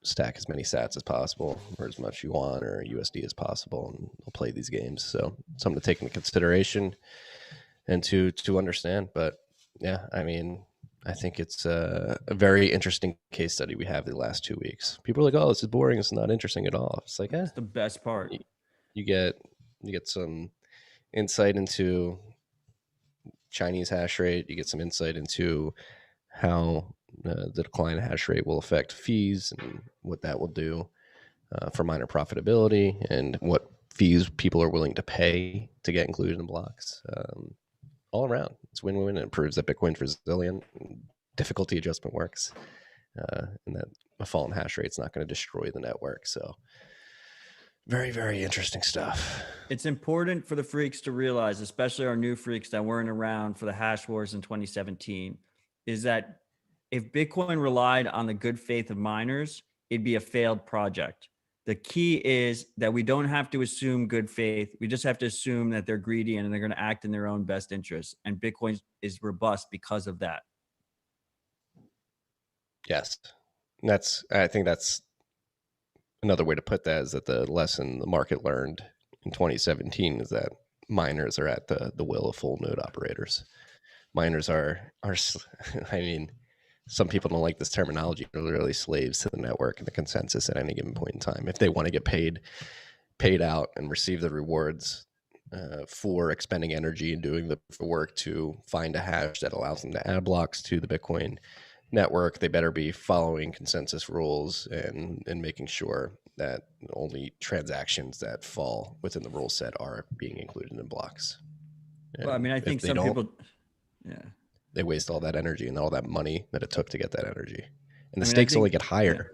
stack as many sats as possible or as much you want or USD as possible, and they'll play these games. So something to take into consideration and to understand. But yeah, I mean, I think it's a very interesting case study we have the last 2 weeks. People are like, "Oh, this is boring. It's not interesting at all." It's like, It's the best part. You get some insight into Chinese hash rate. You get some insight into how the decline in hash rate will affect fees and what that will do for miner profitability and what fees people are willing to pay to get included in blocks. All around, it's win-win. It proves that Bitcoin's resilient, difficulty adjustment works, and that a fall in hash rate is not going to destroy the network. So very, very interesting stuff. It's important for the freaks to realize, especially our new freaks that weren't around for the hash wars in 2017, is that if Bitcoin relied on the good faith of miners, it'd be a failed project. The key is that we don't have to assume good faith. We just have to assume that they're greedy and they're going to act in their own best interest. And Bitcoin is robust because of that. Yes. I think that's another way to put that, is that the lesson the market learned in 2017 is that miners are at the will of full node operators. Miners are I mean, some people don't like this terminology. They're literally slaves to the network and the consensus at any given point in time. If they want to get paid out and receive the rewards for expending energy and doing the work to find a hash that allows them to add blocks to the Bitcoin network, they better be following consensus rules and making sure that only transactions that fall within the rule set are being included in blocks. Well, I mean, I think some people, yeah, they waste all that energy and all that money that it took to get that energy. And the stakes only get higher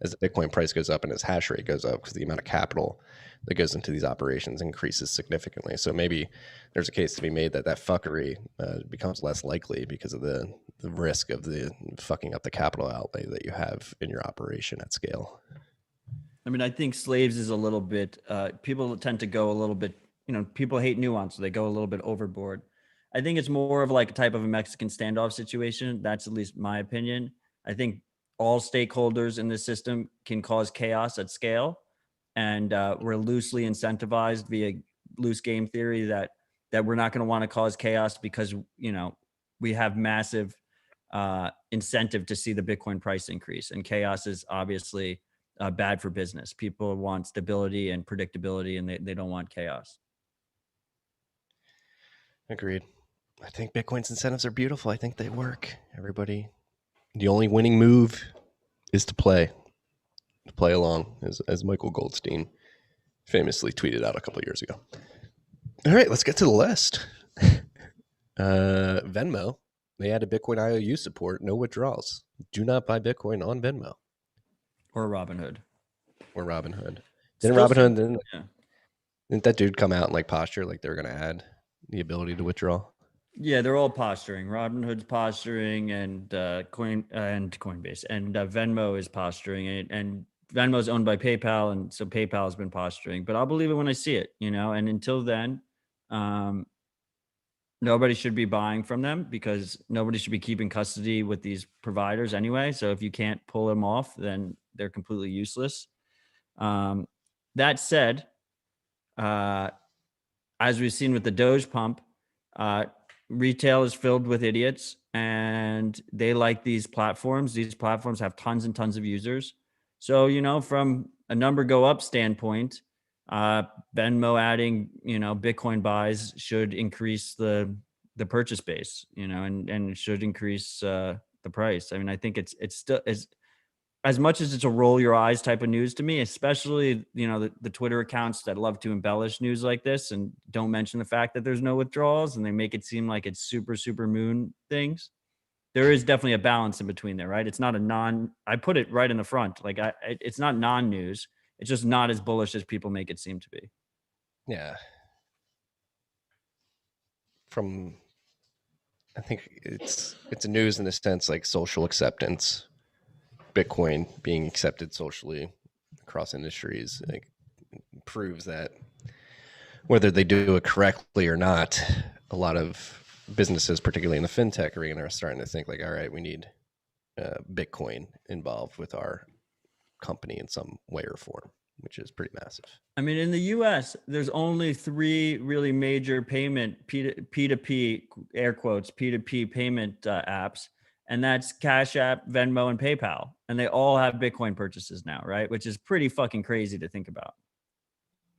as the Bitcoin price goes up and as hash rate goes up, because the amount of capital that goes into these operations increases significantly. So maybe there's a case to be made that fuckery becomes less likely because of the risk of the fucking up the capital outlay that you have in your operation at scale. I mean, I think slaves is a little bit, people tend to go a little bit, people hate nuance, so they go a little bit overboard. I think it's more of like a type of a Mexican standoff situation. That's at least my opinion. I think all stakeholders in this system can cause chaos at scale. And we're loosely incentivized via loose game theory that we're not going to want to cause chaos because, we have massive incentive to see the Bitcoin price increase. And chaos is obviously bad for business. People want stability and predictability, and they don't want chaos. Agreed. I think Bitcoin's incentives are beautiful. I think they work. Everybody, the only winning move is to play along, as Michael Goldstein famously tweeted out a couple of years ago. All right, let's get to the list. Venmo, they added Bitcoin IOU support, no withdrawals. Do not buy Bitcoin on Venmo Or Robinhood. or Robinhood. Still yeah. Didn't that dude come out and like posture like they're going to add the ability to withdraw? Yeah, they're all posturing. Robinhood's posturing, and Coinbase, and Venmo is posturing, and Venmo's owned by PayPal, and so PayPal has been posturing. But I'll believe it when I see it, And until then, nobody should be buying from them because nobody should be keeping custody with these providers anyway. So if you can't pull them off, then they're completely useless. That said, as we've seen with the Doge pump, retail is filled with idiots and they like these platforms. These platforms have tons and tons of users. So, from a number go up standpoint, Venmo adding, Bitcoin buys should increase the purchase base, and it should increase the price. I mean, I think it's still as much as it's a roll your eyes type of news to me, especially, the Twitter accounts that love to embellish news like this and don't mention the fact that there's no withdrawals and they make it seem like it's super, super moon things. There is definitely a balance in between there, right? It's not I put it right in the front. Like it's not non-news. It's just not as bullish as people make it seem to be. Yeah. I think it's a news in the sense like social acceptance. Bitcoin being accepted socially across industries proves that whether they do it correctly or not, a lot of businesses, particularly in the fintech arena, are starting to think like, all right, we need Bitcoin involved with our company in some way or form, which is pretty massive. I mean, in the US, there's only 3 really major payment P2P, air quotes, P2P payment apps. And that's Cashapp, Venmo, and PayPal. And they all have Bitcoin purchases now, right? Which is pretty fucking crazy to think about.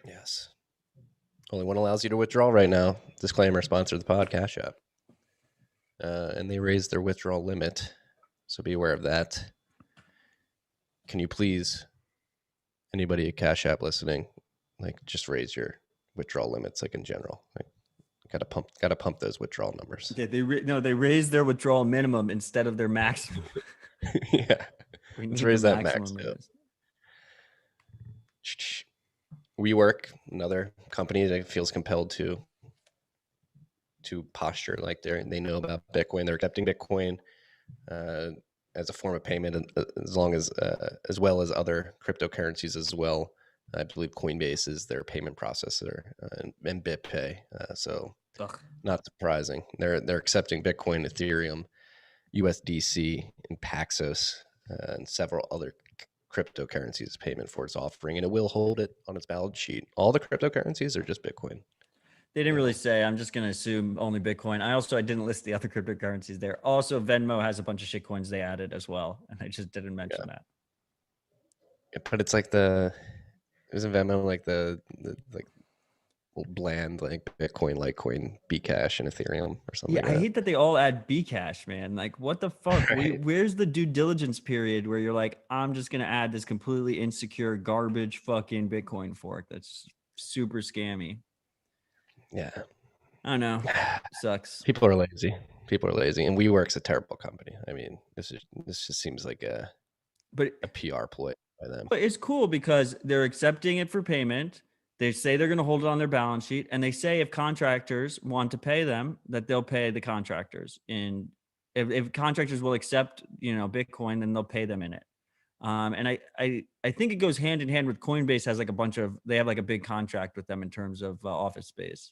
Yes. Only one allows you to withdraw right now. Disclaimer, sponsor the pod, Cashapp. And they raised their withdrawal limit. So be aware of that. Can you please, anybody at Cashapp listening, just raise your withdrawal limits, in general. Gotta pump those withdrawal numbers. Yeah, they raised their withdrawal minimum instead of their maximum. Yeah, let's raise that max. WeWork, another company that feels compelled to posture like they know about Bitcoin. They're accepting Bitcoin as a form of payment, as well as other cryptocurrencies as well. I believe Coinbase is their payment processor and BitPay. Not surprising. They're accepting Bitcoin, Ethereum, USDC, and Paxos, and several other cryptocurrencies as payment for its offering, and it will hold it on its balance sheet. All the cryptocurrencies are just Bitcoin. They didn't really say. I'm just going to assume only Bitcoin. I didn't list the other cryptocurrencies there. Also, Venmo has a bunch of shitcoins they added as well, and I just didn't mention that. Yeah, but it's like isn't Venmo like the bland Bitcoin, Litecoin, Bcash, and Ethereum or something? Yeah, I hate that they all add Bcash, man. Like, what the fuck? Right. Where's the due diligence period where you're like, I'm just gonna add this completely insecure garbage fucking Bitcoin fork that's super scammy? Yeah, I don't know. Sucks. People are lazy, and WeWork's a terrible company. I mean, this just seems like a PR ploy by them. But it's cool because they're accepting it for payment. They say they're going to hold it on their balance sheet, and they say if contractors want to pay them, that they'll pay the contractors. And if contractors will accept, Bitcoin, then they'll pay them in it. And I think it goes hand in hand with Coinbase has they have a big contract with them in terms of office space.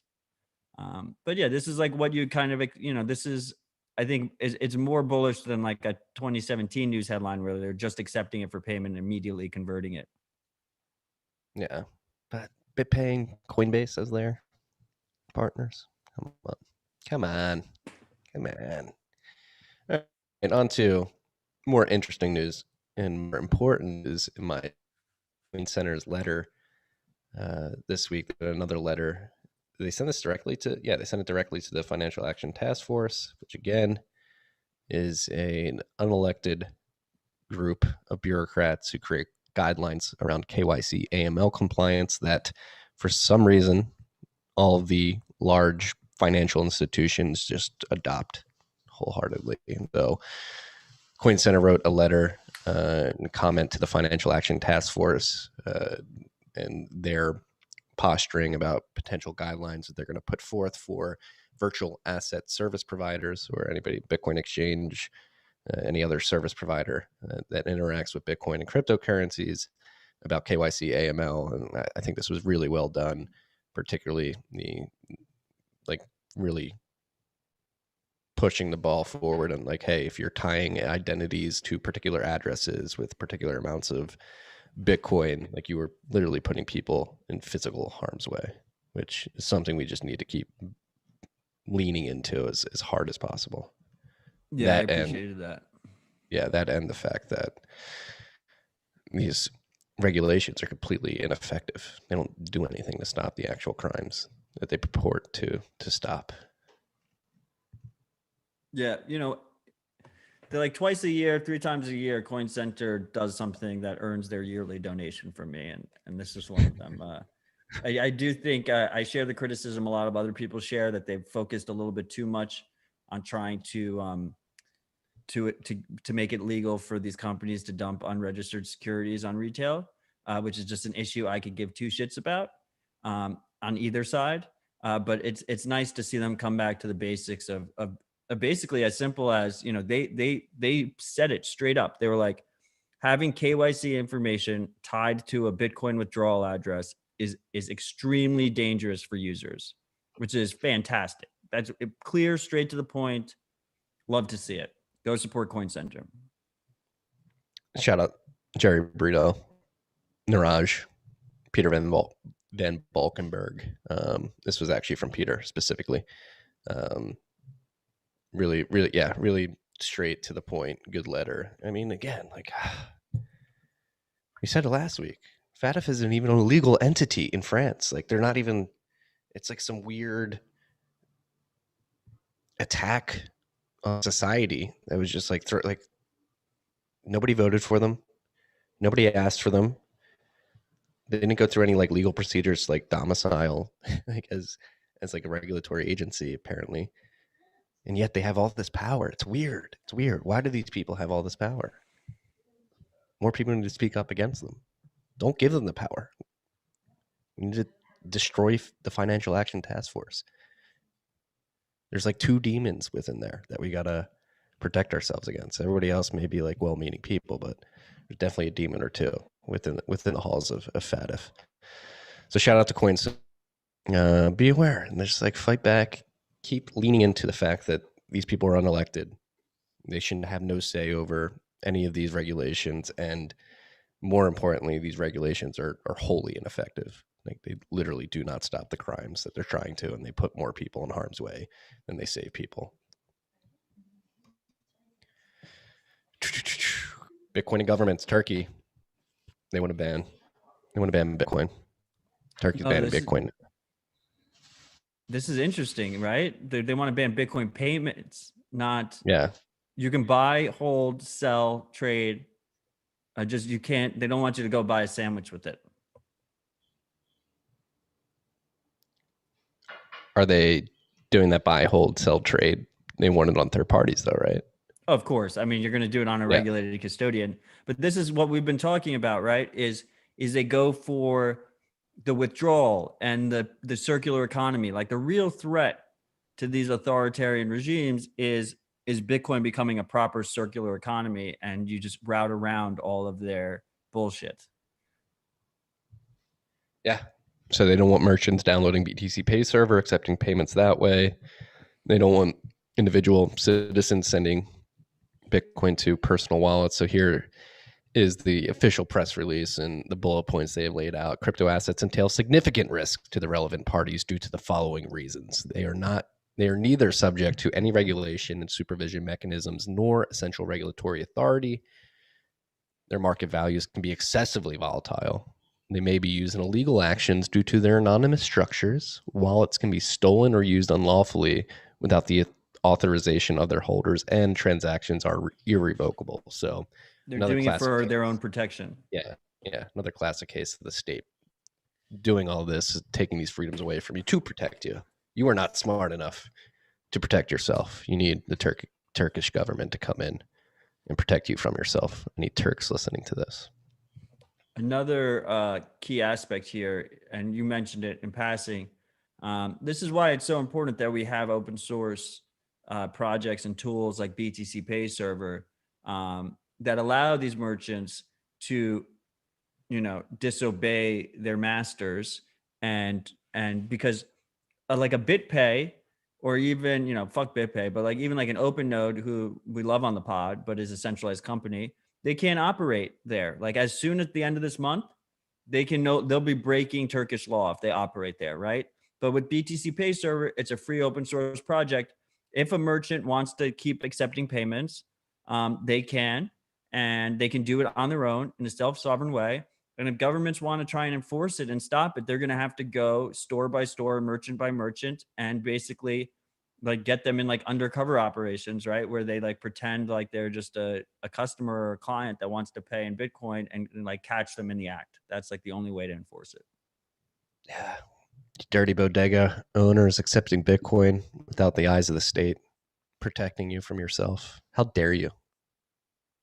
But yeah, this is what you kind of, this is, I think it's more bullish than a 2017 news headline where they're just accepting it for payment and immediately converting it. Yeah, but BitPay, Coinbase as their partners. Come on. And on to more interesting news and more important is my Center's letter this week. Another letter. They sent this directly to the Financial Action Task Force, which again is an unelected group of bureaucrats who create guidelines around KYC AML compliance that for some reason all of the large financial institutions just adopt wholeheartedly. And so Coin Center wrote a letter and comment to the Financial Action Task Force and their posturing about potential guidelines that they're going to put forth for virtual asset service providers or anybody, Bitcoin exchange, any other service provider that interacts with Bitcoin and cryptocurrencies about KYC AML. And I think this was really well done, particularly the really pushing the ball forward and hey, if you're tying identities to particular addresses with particular amounts of Bitcoin, you were literally putting people in physical harm's way, which is something we just need to keep leaning into as hard as possible. Yeah, I appreciated that. Yeah, that and the fact that these regulations are completely ineffective. They don't do anything to stop the actual crimes that they purport to stop. Yeah, they're twice a year, 3 times a year, Coin Center does something that earns their yearly donation from me, and this is one of them. I do think I share the criticism a lot of other people share, that they've focused a little bit too much on trying to make it legal for these companies to dump unregistered securities on retail, which is just an issue I could give 2 shits about on either side. But it's nice to see them come back to the basics of basically as simple as, they said it straight up. They were like, having KYC information tied to a Bitcoin withdrawal address is extremely dangerous for users, which is fantastic. That's clear, straight to the point. Love to see it. Go support Coin Center. Shout out Jerry Brito, Niraj, Peter Van Valkenburg. This was actually from Peter specifically. Really straight to the point. Good letter. I mean, again, we said it last week, FATF isn't even a legal entity in France. They're not even, it's some weird attack on society that was just nobody voted for them. Nobody asked for them. They didn't go through any legal procedures domicile as a regulatory agency, apparently. And yet they have all this power. It's weird. Why do these people have all this power? More people need to speak up against them. Don't give them the power. We need to destroy the Financial Action Task Force. There's 2 demons within there that we got to protect ourselves against. Everybody else may be well-meaning people, but there's definitely a demon or 2 within the halls of FATF. So shout out to Coins. Be aware and just fight back. Keep leaning into the fact that these people are unelected. They shouldn't have no say over any of these regulations. And more importantly, these regulations are wholly ineffective. They literally do not stop the crimes that they're trying to, and they put more people in harm's way than they save people. Bitcoin and governments, Turkey. They want to ban Bitcoin. Turkey's banning Bitcoin. This is interesting, right? They want to ban Bitcoin payments, not. Yeah. You can buy, hold, sell, trade. You can't. They don't want you to go buy a sandwich with it. Are they doing that buy, hold, sell, trade? They want it on third parties, though, right? Of course. I mean, you're going to do it on a regulated custodian. But this is what we've been talking about, right? Is they go for the withdrawal and the circular economy. The real threat to these authoritarian regimes is Bitcoin becoming a proper circular economy, and you just route around all of their bullshit. Yeah. So they don't want merchants downloading BTC Pay server, accepting payments that way. They don't want individual citizens sending Bitcoin to personal wallets. So here is the official press release and the bullet points they have laid out. Crypto assets entail significant risk to the relevant parties due to the following reasons. They are neither subject to any regulation and supervision mechanisms nor essential regulatory authority. Their market values can be excessively volatile. They may be used in illegal actions due to their anonymous structures. Wallets can be stolen or used unlawfully without the authorization of their holders, and transactions are irrevocable. So they're doing it for their own protection. Yeah. Yeah, another classic case of the state doing all this, taking these freedoms away from you to protect you. You are not smart enough to protect yourself. You need the Turkish government to come in and protect you from yourself. Any Turks listening to this? Another key aspect here, and you mentioned it in passing, this is why it's so important that we have open source projects and tools like BTC Pay Server that allow these merchants to, disobey their masters, and because like a BitPay, or even, fuck BitPay, but like even like an OpenNode, who we love on the pod, but is a centralized company, they can't operate there. Like as soon as the end of this month, they'll be breaking Turkish law if they operate there, right? But with BTC Pay Server, it's a free open source project. If a merchant wants to keep accepting payments, they can, and they can do it on their own in a self-sovereign way. And if governments want to try and enforce it and stop it, they're going to have to go store by store, merchant by merchant, and basically like get them in like undercover operations, right? Where they like pretend like they're just a customer or a client that wants to pay in Bitcoin, and like catch them in the act. That's like the only way to enforce it. Yeah. Dirty bodega owners accepting Bitcoin without the eyes of the state protecting you from yourself. How dare you?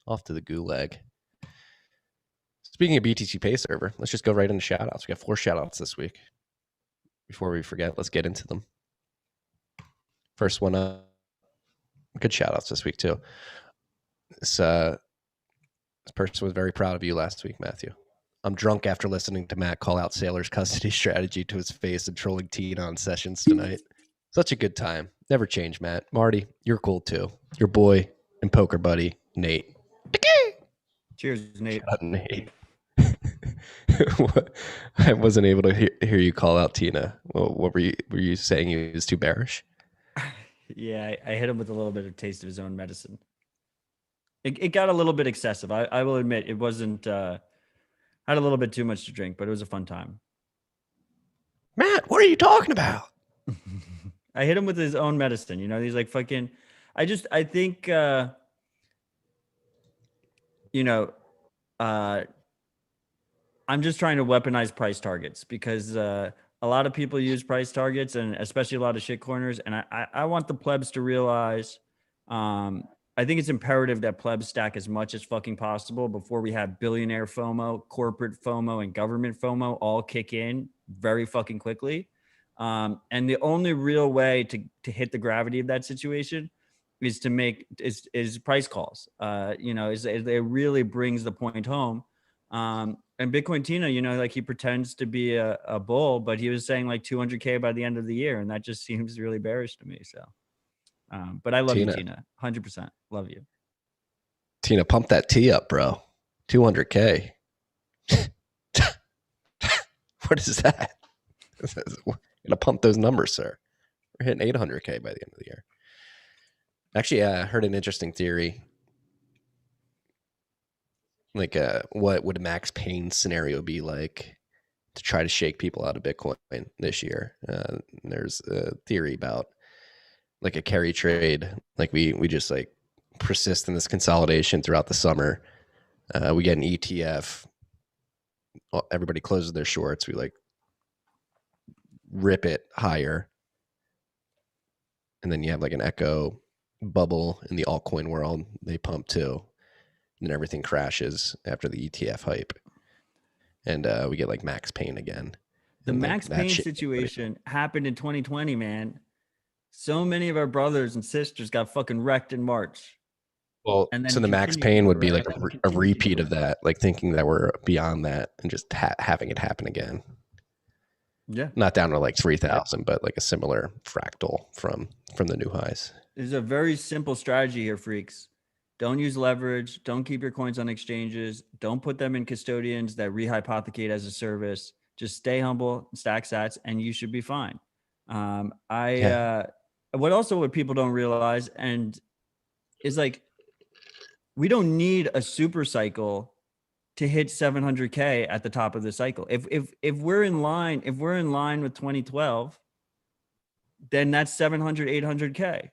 Off to the gulag. Speaking of BTC Pay Server, let's just go right into shout outs. We got 4 shout outs this week. Before we forget, let's get into them. First one good shout outs this week, too. This person was very proud of you last week, Matthew. I'm drunk after listening to Matt call out Sailor's custody strategy to his face and trolling Tina on sessions tonight. Such a good time. Never change, Matt. Marty, you're cool, too. Your boy and poker buddy, Nate. Cheers, Nate. Shout out, Nate. I wasn't able to hear you call out Tina. Well, what were you saying? He was too bearish? Yeah, I hit him with a little bit of taste of his own medicine. It got a little bit excessive. I will admit it wasn't. Had a little bit too much to drink, but it was a fun time. Matt, what are you talking about? I hit him with his own medicine. He's like fucking. I think. I'm just trying to weaponize price targets, because a lot of people use price targets, and especially a lot of shitcoiners. And I want the plebs to realize, I think it's imperative that plebs stack as much as fucking possible before we have billionaire FOMO, corporate FOMO, and government FOMO all kick in very fucking quickly. And the only real way to hit the gravity of that situation is to make is price calls. It really brings the point home. And Bitcoin Tina, like he pretends to be a bull, but he was saying like 200K by the end of the year. And that just seems really bearish to me. So, but I love you, Tina. 100%. Love you. Tina, pump that T up, bro. 200K. What is that? We're gonna pump those numbers, sir. We're hitting 800K by the end of the year. Actually, I heard an interesting theory. Like, what would a Max Payne scenario be like to try to shake people out of Bitcoin this year? There's a theory about like a carry trade. Like we just like persist in this consolidation throughout the summer. We get an ETF. Everybody closes their shorts. We like rip it higher. And then you have like an echo bubble in the altcoin world. They pump too. And then everything crashes after the ETF hype. And we get like Max Payne again. The Max Payne situation happened in 2020, man. So many of our brothers and sisters got fucking wrecked in March. Well, so the Max Payne would be like a repeat of that, like thinking that we're beyond that and just having it happen again. Yeah. Not down to like 3,000, but like a similar fractal from the new highs. There's a very simple strategy here, freaks. Don't use leverage. Don't keep your coins on exchanges. Don't put them in custodians that rehypothecate as a service. Just stay humble, stack sats, and you should be fine. What people don't realize and is like, we don't need a super cycle to hit 700K at the top of the cycle. If we're in line with 2012, then that's 700, 800K.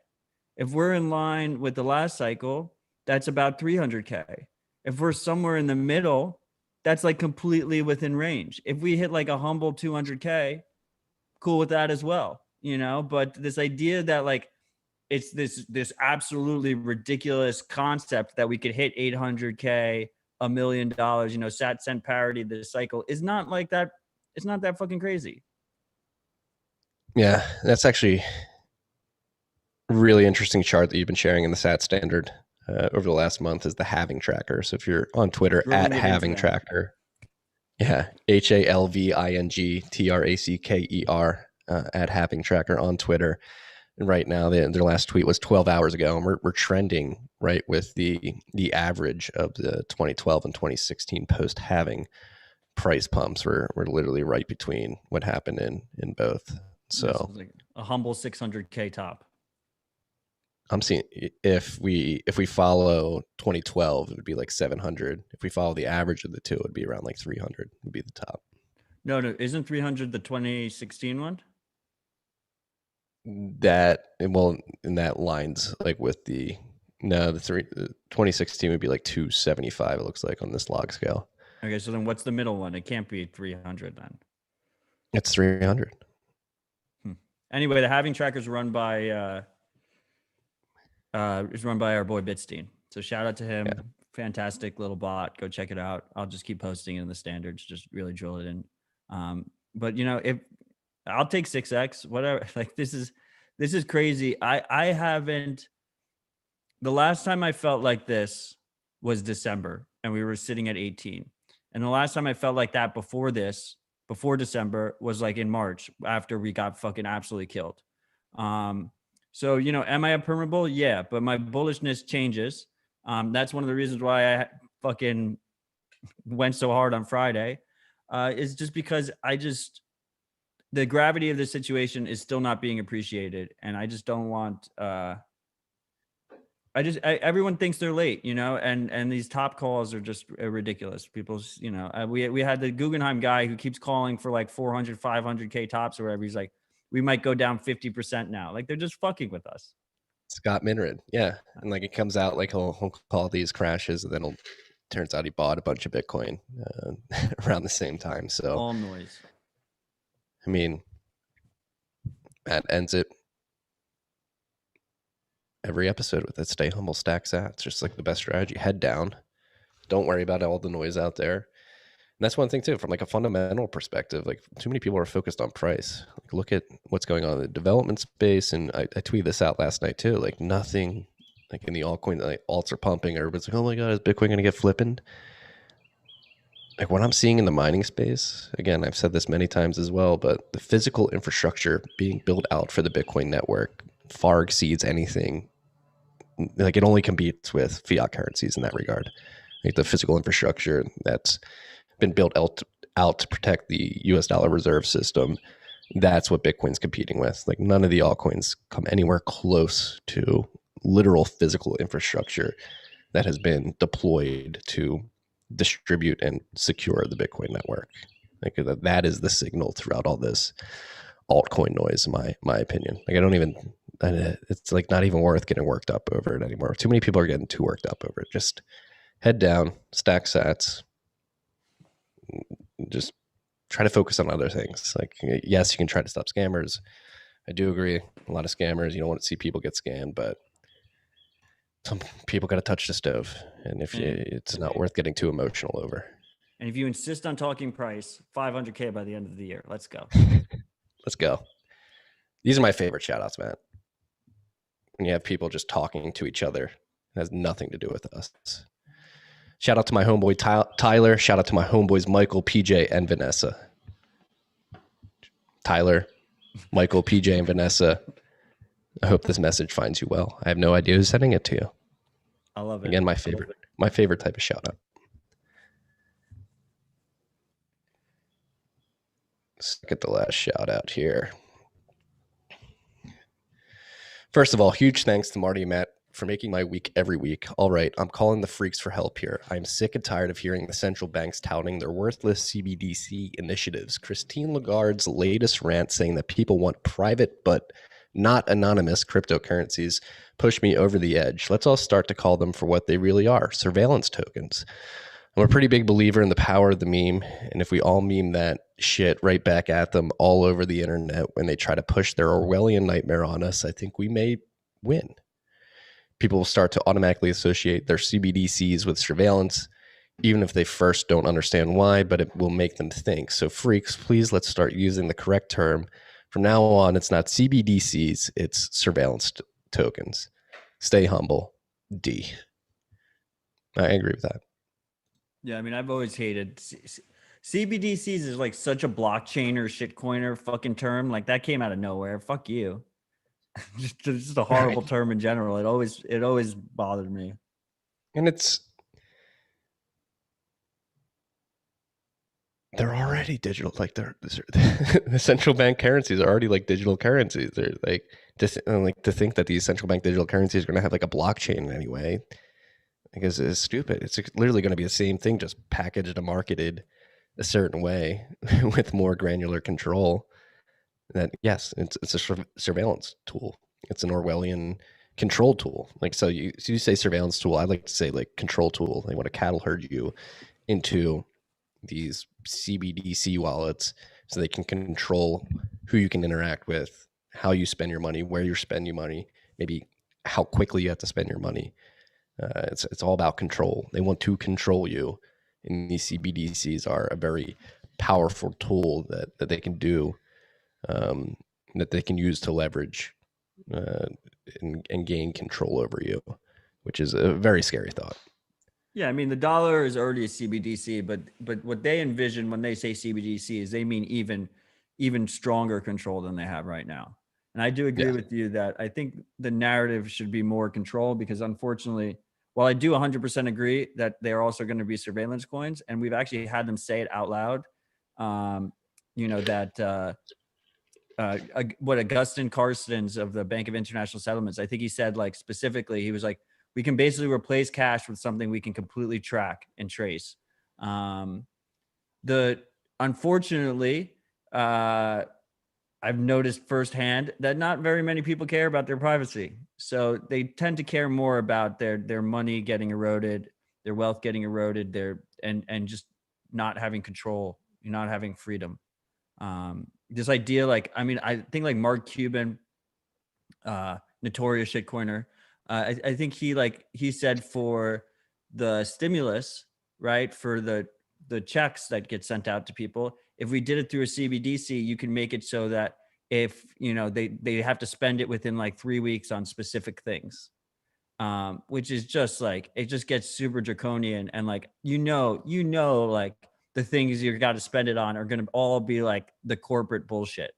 If we're in line with the last cycle, that's about 300K. If we're somewhere in the middle, that's like completely within range. If we hit like a humble 200K, cool with that as well, you know. But this idea that like it's this absolutely ridiculous concept that we could hit 800K, $1 million, you know, sat cent parity this cycle is not like that. It's not that fucking crazy. Yeah, that's actually a really interesting chart that you've been sharing in the SAT standard over the last month is the halving tracker. So if you're on Twitter at halving tracker, yeah, HALVINGTRACKER at halving tracker on Twitter. And right now, their last tweet was 12 hours ago, and we're trending right with the average of the 2012 and 2016 post halving price pumps. We're literally right between what happened in both. So like a humble 600K top. I'm seeing if we follow 2012, it would be like 700. If we follow the average of the two, it would be around like 300. Would be the top. No, isn't 300 the 2016 one? That well, in that lines like with the 2016 would be like 275. It looks like on this log scale. Okay, so then what's the middle one? It can't be 300 then. It's 300. Anyway, the halving tracker is run by our boy Bitstein. So shout out to him. Yeah. Fantastic little bot. Go check it out. I'll just keep posting it in the standards. Just really drill it in. But you know, if I'll take 6x, whatever. Like this is crazy. I haven't. The last time I felt like this was December, and we were sitting at 18. And the last time I felt like that before December was like in March after we got fucking absolutely killed. So, you know, am I a perma bull? Yeah, but my bullishness changes. That's one of the reasons why I fucking went so hard on Friday, is just because the gravity of the situation is still not being appreciated. And I just don't want, everyone thinks they're late, you know, and these top calls are just ridiculous. People, you know, we had the Guggenheim guy who keeps calling for like 400, 500K tops or whatever. He's like, we might go down 50% now. Like they're just fucking with us. Scott Minred. Yeah. And like it comes out like he'll call these crashes and then turns out he bought a bunch of Bitcoin around the same time. So all noise. I mean, Matt ends it every episode with it. Stay humble, stack sat. It's just like the best strategy. Head down. Don't worry about all the noise out there. And that's one thing too, from like a fundamental perspective, like too many people are focused on price. Like look at what's going on in the development space. And I tweeted this out last night too, like nothing like in the altcoin, like alts are pumping. Everybody's like, oh my God, is Bitcoin going to get flipping? Like what I'm seeing in the mining space, again, I've said this many times as well, but the physical infrastructure being built out for the Bitcoin network far exceeds anything. Like it only competes with fiat currencies in that regard. Like the physical infrastructure that's been built out to protect the US dollar reserve system. That's what Bitcoin's competing with. Like none of the altcoins come anywhere close to literal physical infrastructure that has been deployed to distribute and secure the Bitcoin network. Like that is the signal throughout all this altcoin noise, in my opinion. Like it's like not even worth getting worked up over it anymore. Too many people are getting too worked up over it. Just head down, stack sats, just try to focus on other things. Like, yes, you can try to stop scammers. I do agree. A lot of scammers, you don't want to see people get scammed, but some people got to touch the stove. And it's not worth getting too emotional over. And if you insist on talking price, 500K by the end of the year. Let's go. Let's go. These are my favorite shout outs, Matt. When you have people just talking to each other, it has nothing to do with us. Shout out to my homeboy Tyler. Shout out to my homeboys Michael, PJ, and Vanessa. Tyler, Michael, PJ, and Vanessa. I hope this message finds you well. I have no idea who's sending it to you. I love it. Again, my favorite type of shout out. Let's get the last shout out here. First of all, huge thanks to Marty and Matt for making my week every week. All right, I'm calling the freaks for help here. I'm sick and tired of hearing the central banks touting their worthless CBDC initiatives. Christine Lagarde's latest rant saying that people want private but not anonymous cryptocurrencies push me over the edge. Let's all start to call them for what they really are, surveillance tokens. I'm a pretty big believer in the power of the meme. And if we all meme that shit right back at them all over the internet when they try to push their Orwellian nightmare on us, I think we may win. People will start to automatically associate their CBDCs with surveillance, even if they first don't understand why, but it will make them think. So, freaks, please let's start using the correct term. From now on, it's not CBDCs, it's surveillance tokens. Stay humble. D. I agree with that. Yeah, I mean, I've always hated CBDCs is like such a blockchain or shitcoiner fucking term. Like that came out of nowhere. Fuck you. Just a horrible Right. term in general. It always bothered me. And they're already digital. Like the central bank currencies are already like digital currencies. They're like to think that these central bank digital currencies are going to have like a blockchain in any way, because it's stupid. It's literally going to be the same thing, just packaged and marketed a certain way with more granular control. That yes, it's a surveillance tool. It's an Orwellian control tool. Like so you say surveillance tool. I like to say like control tool. They want to cattle herd you into these CBDC wallets so they can control who you can interact with, how you spend your money, where you spend your money, maybe how quickly you have to spend your money. It's all about control. They want to control you, and these CBDCs are a very powerful tool that they can do, um, that they can use to leverage uh, and gain control over you, which is a very scary thought. Yeah, I mean the dollar is already a CBDC, but what they envision when they say CBDC is they mean even stronger control than they have right now. And I do agree Yeah, with you that I think the narrative should be more control because unfortunately, while I do 100% agree that they're also going to be surveillance coins, and we've actually had them say it out loud, um, that what Augustin Carstens of the Bank of International Settlements, I think he said like specifically, he was like, we can basically replace cash with something we can completely track and trace. Um, the unfortunately, I've noticed firsthand that not very many people care about their privacy. So they tend to care more about their money getting eroded, their wealth getting eroded, and just not having control, not having freedom. This idea, like, I mean, I think like Mark Cuban, notorious shitcoiner, I think he said for the stimulus, right, for the checks that get sent out to people, if we did it through a CBDC, you can make it so that if they have to spend it within like 3 weeks on specific things, which is just like it just gets super draconian and like like the things you got to spend it on are going to all be like the corporate bullshit,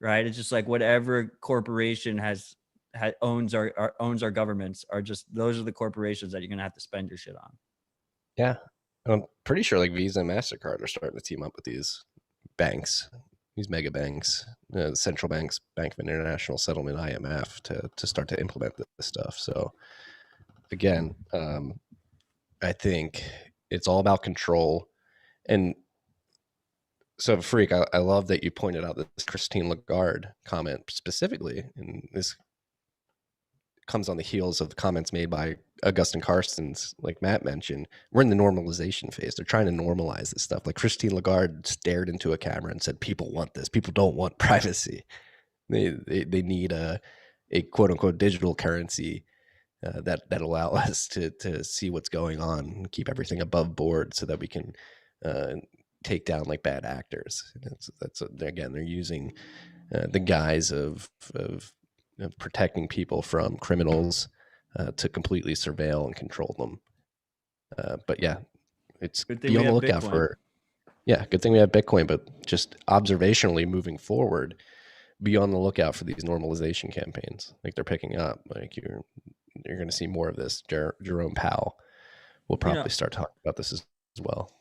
right? It's just like whatever corporation owns our governments are just those are the corporations that you're going to have to spend your shit on. yeah. I'm pretty sure like Visa and Mastercard are starting to team up with these banks, these mega banks, central banks, Bank of International Settlement, IMF, to start to implement this stuff. So again, I think it's all about control. And so, Freak, I love that you pointed out this Christine Lagarde comment specifically, and this comes on the heels of the comments made by Augustin Carstens, like Matt mentioned. We're in the normalization phase. They're trying to normalize this stuff. Like Christine Lagarde stared into a camera and said, "People want this. People don't want privacy. They need a quote unquote digital currency that allow us to see what's going on and keep everything above board so that we can uh, take down like bad actors." That's again, they're using the guise of protecting people from criminals to completely surveil and control them. But yeah, it's Good thing be we on the have lookout Bitcoin. for. Yeah, good thing we have Bitcoin, but just observationally moving forward, be on the lookout for these normalization campaigns. Like they're picking up. Like you're going to see more of this. Jerome Powell will You know, probably start talking about this as well.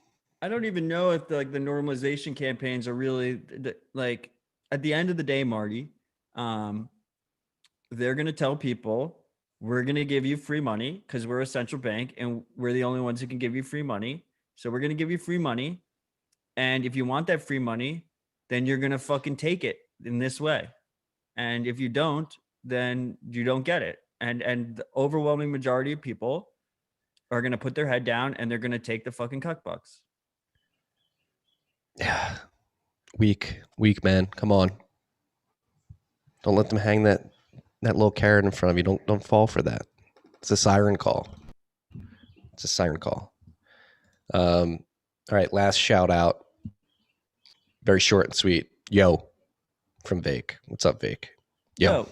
I don't even know if the normalization campaigns are really like at the end of the day, Marty, um, they're going to tell people we're going to give you free money because we're a central bank and we're the only ones who can give you free money. So we're going to give you free money. And if you want that free money, then you're going to fucking take it in this way. And if you don't, then you don't get it. And the overwhelming majority of people are going to put their head down and they're going to take the fucking cuck bucks. Yeah. Weak, man. Come on. Don't let them hang that little carrot in front of you. Don't fall for that. It's a siren call. It's a siren call. All right, last shout out. Very short and sweet. Yo, from Vake. What's up, Vake? Yo.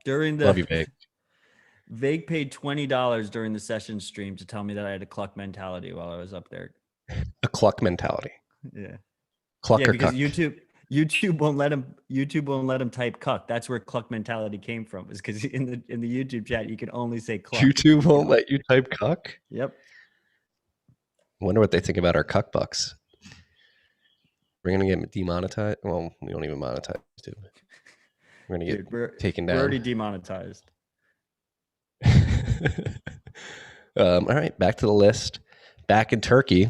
During the Love you, Vake. Vake paid $20 during the session stream to tell me that I had a cluck mentality while I was up there. A cluck mentality. Yeah. Cluck or because cuck. YouTube won't let him type cuck. That's where cluck mentality came from. Is because in the YouTube chat you can only say cluck. YouTube won't let you type cuck? Yep. I wonder what they think about our cuck bucks. We're gonna get demonetized. Well, we don't even monetize too. We're gonna get taken down. We're already demonetized. All right, back to the list. Back in Turkey.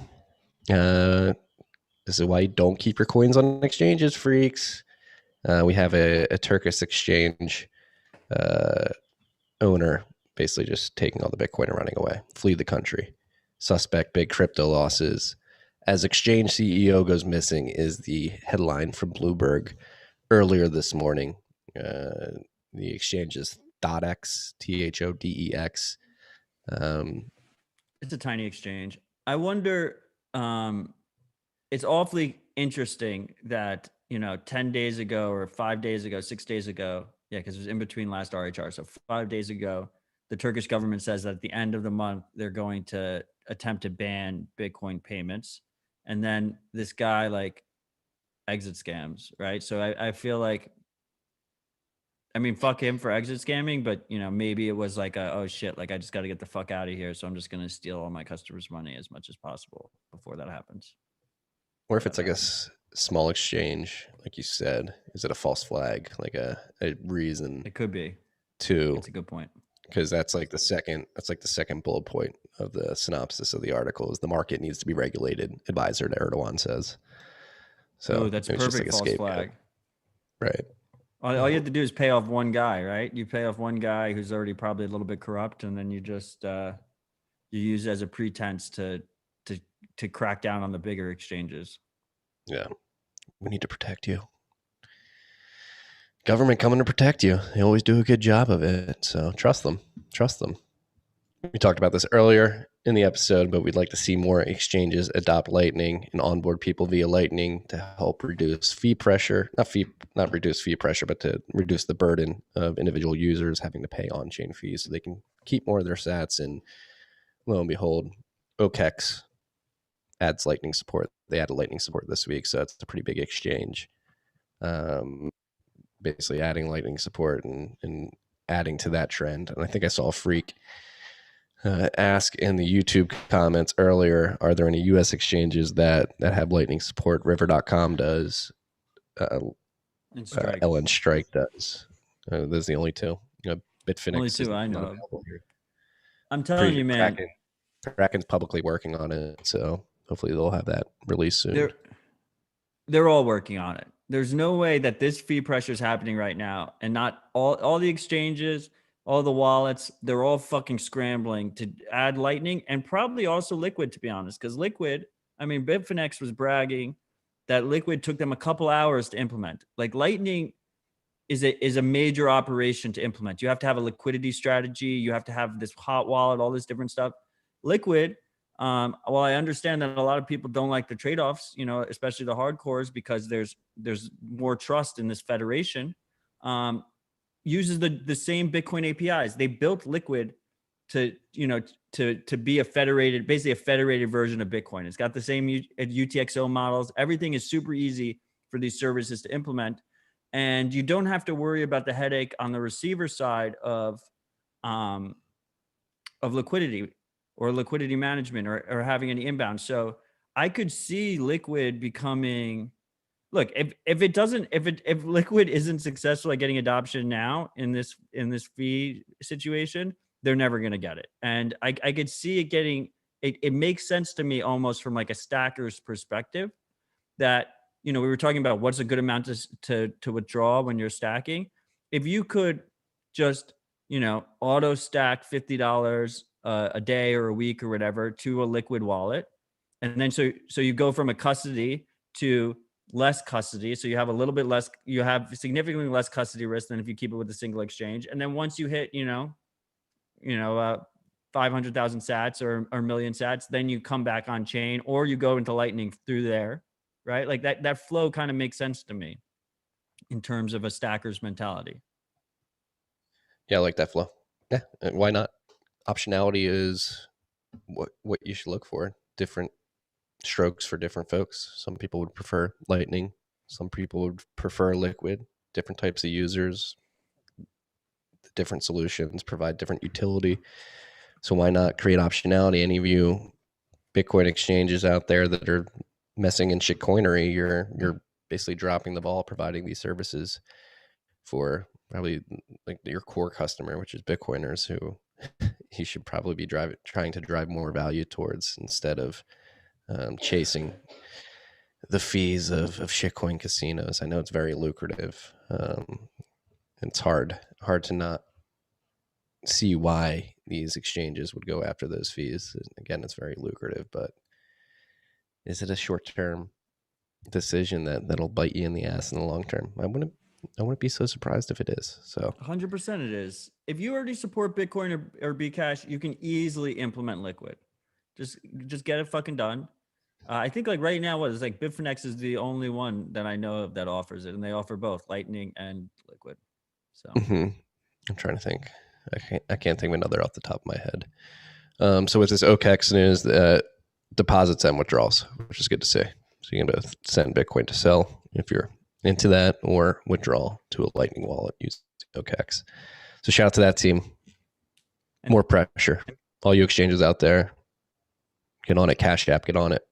This is why you don't keep your coins on exchanges, freaks. We have a Turkish exchange owner basically just taking all the Bitcoin and running away. Flee the country. Suspect big crypto losses. As exchange CEO goes missing is the headline from Bloomberg earlier this morning. The exchange is THODEX, THODEX. It's a tiny exchange. I wonder, it's awfully interesting that, 10 days ago or 5 days ago, 6 days ago, because it was in between last RHR. So 5 days ago, the Turkish government says that at the end of the month, they're going to attempt to ban Bitcoin payments. And then this guy exit scams, right? So I feel like, fuck him for exit scamming, but maybe it was oh shit, I just got to get the fuck out of here. So I'm just going to steal all my customers' money as much as possible before that happens. Or if it's a small exchange, like you said, is it a false flag? A reason? It could be. That's a good point. Because that's the second bullet point of the synopsis of the article is the market needs to be regulated, advisor to Erdogan says. So that's a perfect false flag. Right. All you have to do is pay off one guy, right? You pay off one guy who's already probably a little bit corrupt, and then you just you use it as a pretense to crack down on the bigger exchanges. Yeah. We need to protect you. Government coming to protect you. They always do a good job of it. So trust them. We talked about this earlier in the episode, but we'd like to see more exchanges adopt Lightning and onboard people via Lightning to help reduce fee pressure. Not reduce fee pressure, but to reduce the burden of individual users having to pay on-chain fees so they can keep more of their sats. And lo and behold, OKEX adds Lightning support. They added Lightning support this week, so it's a pretty big exchange. Basically adding Lightning support and adding to that trend. And I think I saw a freak ask in the YouTube comments earlier, are there any U.S. exchanges that have Lightning support? River.com does. LN Strike does. Those are the only two. Bitfinex. Only two I know of. I'm telling you, man. Kraken's publicly working on it, so hopefully they'll have that released soon. They're all working on it. There's no way that this fee pressure is happening right now, and not all the exchanges, all the wallets, they're all fucking scrambling to add Lightning and probably also Liquid, to be honest, because Liquid, Bitfinex was bragging that Liquid took them a couple hours to implement. Lightning is a major operation to implement. You have to have a liquidity strategy. You have to have this hot wallet, all this different stuff. Liquid, while I understand that a lot of people don't like the trade-offs, especially the hardcores, because there's more trust in this federation, uses the same Bitcoin APIs. They built Liquid to be basically a federated version of Bitcoin. It's got the same UTXO models. Everything is super easy for these services to implement. And you don't have to worry about the headache on the receiver side of liquidity or liquidity management or having any inbound. So I could see Liquid becoming, look, if Liquid isn't successful at getting adoption now in this fee situation, they're never going to get it. And I could see it getting, it makes sense to me almost from a stacker's perspective that, we were talking about what's a good amount to withdraw when you're stacking. If you could just, auto stack $50 a day or a week or whatever to a liquid wallet. And then so you go from a custody to less custody. So you have a little bit less, you have significantly less custody risk than if you keep it with a single exchange. And then once you hit, 500,000 sats or a million sats, then you come back on chain or you go into Lightning through there, right? Like that flow kind of makes sense to me in terms of a stacker's mentality. Yeah, I like that flow. Yeah, and why not? Optionality is what you should look for. Different strokes for different folks. Some people would prefer Lightning. Some people would prefer Liquid. Different types of users, different solutions provide different utility. So why not create optionality? Any of you Bitcoin exchanges out there that are messing in shitcoinery, you're basically dropping the ball providing these services for probably like your core customer, which is Bitcoiners, who you should probably be trying to drive more value towards instead of chasing the fees of shitcoin casinos. I know it's very lucrative. It's hard to not see why these exchanges would go after those fees. Again, it's very lucrative, but is it a short-term decision that'll bite you in the ass in the long term? I wouldn't be so surprised if it is. So 100% it is. If you already support Bitcoin or Bcash, you can easily implement Liquid. Just get it fucking done. I think like right now, what is like Bitfinex is the only one that I know of that offers it, and they offer both Lightning and Liquid. So I'm trying to think. I can't think of another off the top of my head. So with this OKEX news, deposits and withdrawals, which is good to see. So you can both send Bitcoin to sell if you're into that, or withdraw to a Lightning wallet using OKEX. So shout out to that team. More pressure. All you exchanges out there, get on it. Cashapp, get on it.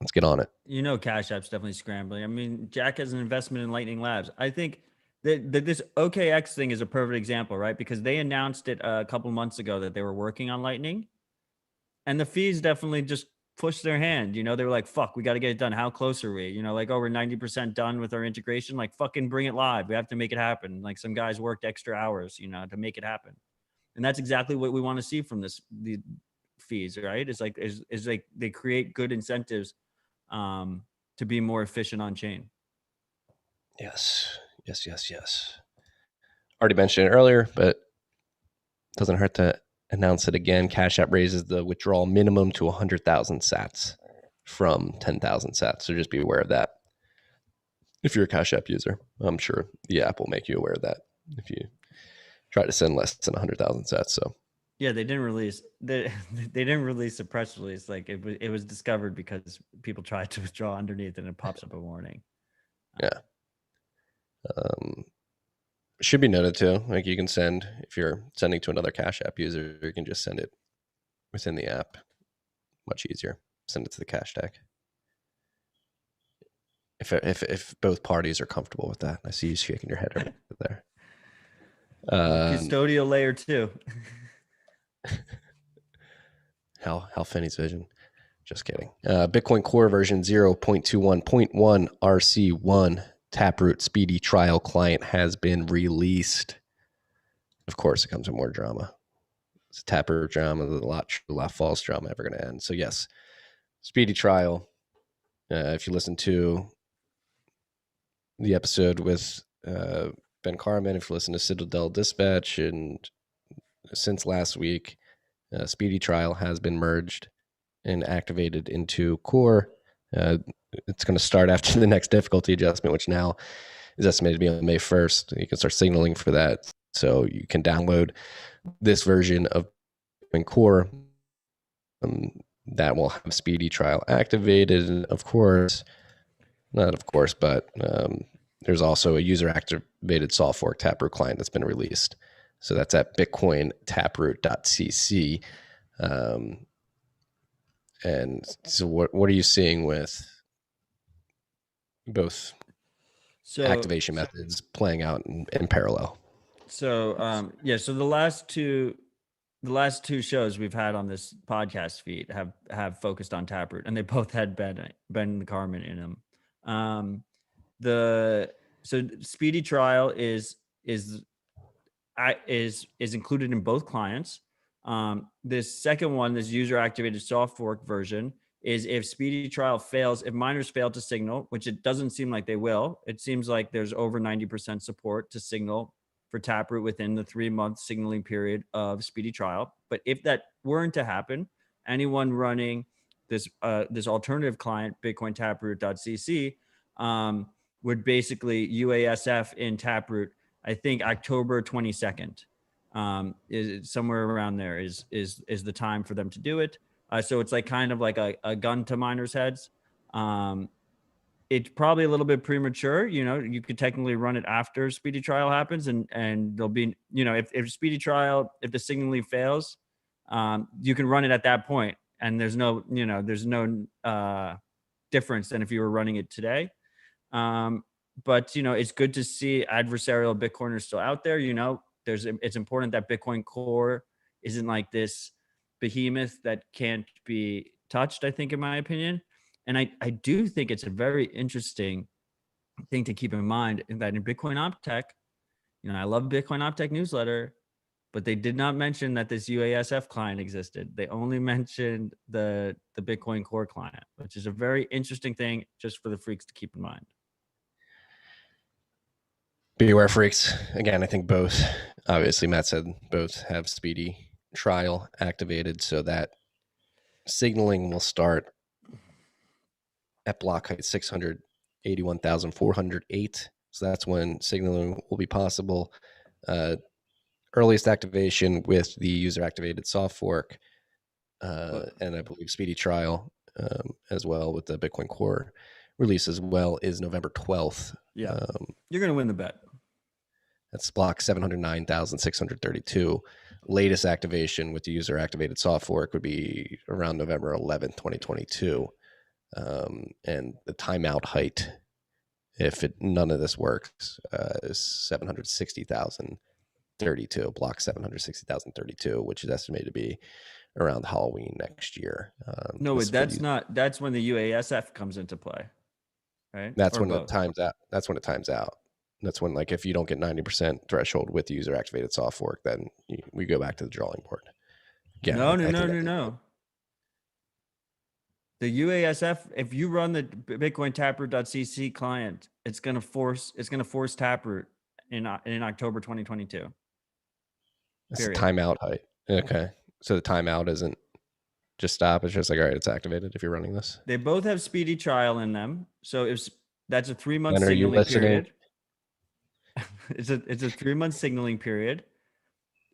Let's get on it. Cashapp's definitely scrambling. I mean, Jack has an investment in Lightning Labs. I think that this OKX thing is a perfect example, right? Because they announced it a couple months ago that they were working on Lightning, and the fees definitely just pushed their hand. They were like, fuck, we got to get it done. How close are we? Like, oh, we're 90% done with our integration. Like, fucking bring it live. We have to make it happen. Like, some guys worked extra hours, to make it happen. And that's exactly what we want to see from the fees, right? It's like they create good incentives to be more efficient on chain. Yes. Already mentioned it earlier, but it doesn't hurt to announce it again. Cashapp raises the withdrawal minimum to 100,000 sats from 10,000 sats. So just be aware of that. If you're a Cashapp user, I'm sure the app will make you aware of that if you try to send less than 100,000 sats. So yeah, they didn't release they didn't release a press release. Like it was discovered because people tried to withdraw underneath and it pops up a warning. Yeah. Should be noted too. Like you can send, if you're sending to another Cashapp user, you can just send it within the app. Much easier. Send it to the cash tag. If both parties are comfortable with that. I see you shaking your head right there. Custodial layer 2. Hal Finney's vision. Just kidding. Bitcoin Core version 0.21.1 RC1 Taproot Speedy Trial client has been released. Of course, it comes with more drama. It's a Taproot drama. There's a lot false drama ever going to end. So yes, Speedy Trial. If you listen to the episode with Ben Carmen, if you listen to Citadel Dispatch, and since last week, Speedy Trial has been merged and activated into Core. It's going to start after the next difficulty adjustment, which now is estimated to be on May 1st. You can start signaling for that. So you can download this version of Core that will have Speedy Trial activated. And of course, not of course, but there's also a user activated soft fork Taproot client that's been released. So that's at bitcointaproot.cc. And so what are you seeing with both activation methods playing out in parallel? So so the last two shows we've had on this podcast feed have focused on Taproot, and they both had Ben Carmen in them. So Speedy Trial is included in both clients. This second one, this user activated soft fork version, is if speedy trial fails, if miners fail to signal, which it doesn't seem like they will. It seems like there's over 90% support to signal for Taproot within the 3-month signaling period of speedy trial. But if that weren't to happen, anyone running this alternative client, Bitcoin Taproot.cc, would basically UASF in Taproot, I think October 22nd. Is somewhere around there is the time for them to do it. So it's like kind of like a gun to miners' heads. It's probably a little bit premature. You could technically run it after speedy trial happens, and there'll be, if speedy trial, if the signaling fails, you can run it at that point, and there's no difference than if you were running it today. But it's good to see adversarial Bitcoiners still out there. It's important that Bitcoin Core isn't like this behemoth that can't be touched, I think, in my opinion. And I do think it's a very interesting thing to keep in mind that in Bitcoin OpTech, I love Bitcoin OpTech newsletter, but they did not mention that this UASF client existed. They only mentioned the Bitcoin Core client, which is a very interesting thing just for the freaks to keep in mind. Beware, freaks. Again, I think both, obviously Matt said both have speedy trial activated, so that signaling will start at block height 681,408. So that's when signaling will be possible. Earliest activation with the user activated soft fork, and I believe speedy trial as well with the Bitcoin Core release as well is November 12th. Yeah, you're going to win the bet. That's block 709,632. Latest activation with the user activated soft fork would be around November 11th, 2022. And the timeout height, if none of this works, is 760,032, block 760,032, which is estimated to be around Halloween next year. No, wait, that's when the UASF comes into play, right? That's when it times out. That's when it times out. That's when, like, if you don't get 90% threshold with the user activated soft fork, then we go back to the drawing board. Yeah, no. The UASF, if you run the Bitcoin Taproot.cc client, it's going to force Taproot in October 2022. It's a timeout height. Okay. So the timeout isn't just stop. It's just like, all right, it's activated if you're running this. They both have speedy trial in them. So that's a 3-month signaling period. It's a 3-month signaling period.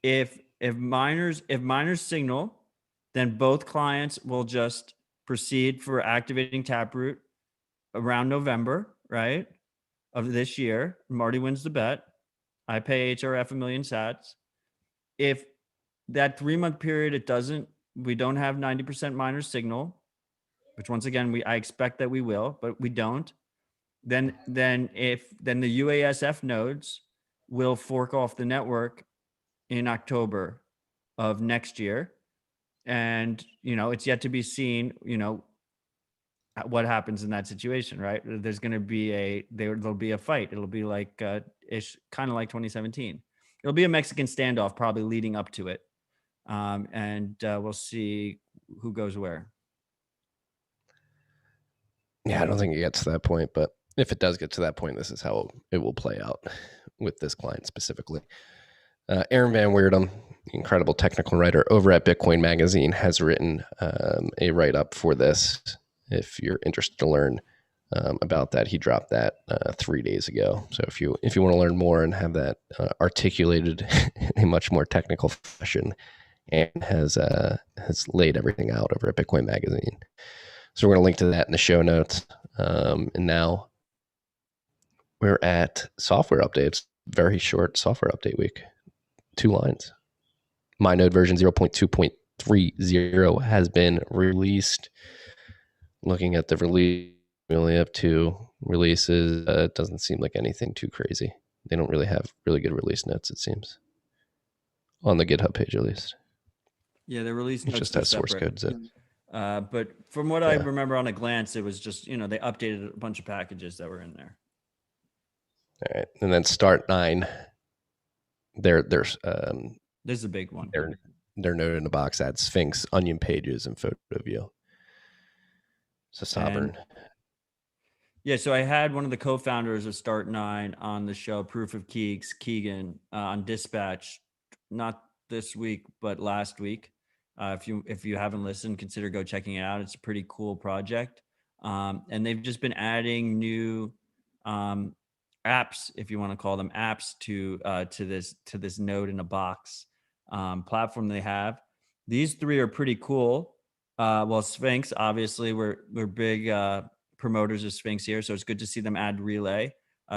If miners signal, then both clients will just proceed for activating Taproot around November, right, of this year. Marty wins the bet. I pay HRF 1 million sats. If that 3-month period, we don't have 90% miner signal, which once again, I expect that we will, but we don't. Then the UASF nodes will fork off the network in October of next year. And, it's yet to be seen, what happens in that situation, right? There's going to be there'll be a fight. It'll be like, kind of like 2017. It'll be a Mexican standoff probably leading up to it. And we'll see who goes where. Yeah, I don't think it gets to that point, but if it does get to that point, this is how it will play out with this client specifically. Aaron Van Weerdum, incredible technical writer over at Bitcoin Magazine, has written a write-up for this. If you're interested to learn about that, he dropped that 3 days ago. So if you want to learn more and have that articulated in a much more technical fashion, and has laid everything out over at Bitcoin Magazine. So we're going to link to that in the show notes. And now we're at software updates. Very short software update week. 2 lines. MyNode version 0.2.30 has been released. Looking at the release, we only have 2 releases. It doesn't seem like anything too crazy. They don't really have really good release notes, it seems. On the GitHub page, at least. Yeah, the release notes just has source codes. But from what I remember on a glance, it was just, they updated a bunch of packages that were in there. All right. And then Start 9. There's a big one. their node in a box adds Sphinx, onion pages, and photo view. So Sovereign. Yeah, so I had one of the co-founders of Start9 on the show, Proof of Keeks, Keegan, on Dispatch, not this week, but last week. If you haven't listened, consider go checking it out. It's a pretty cool project, and they've just been adding new apps, if you want to call them apps, to this node in a box platform they have. These three are pretty cool. Well, Sphinx, obviously, we're big promoters of Sphinx here, so it's good to see them add Relay.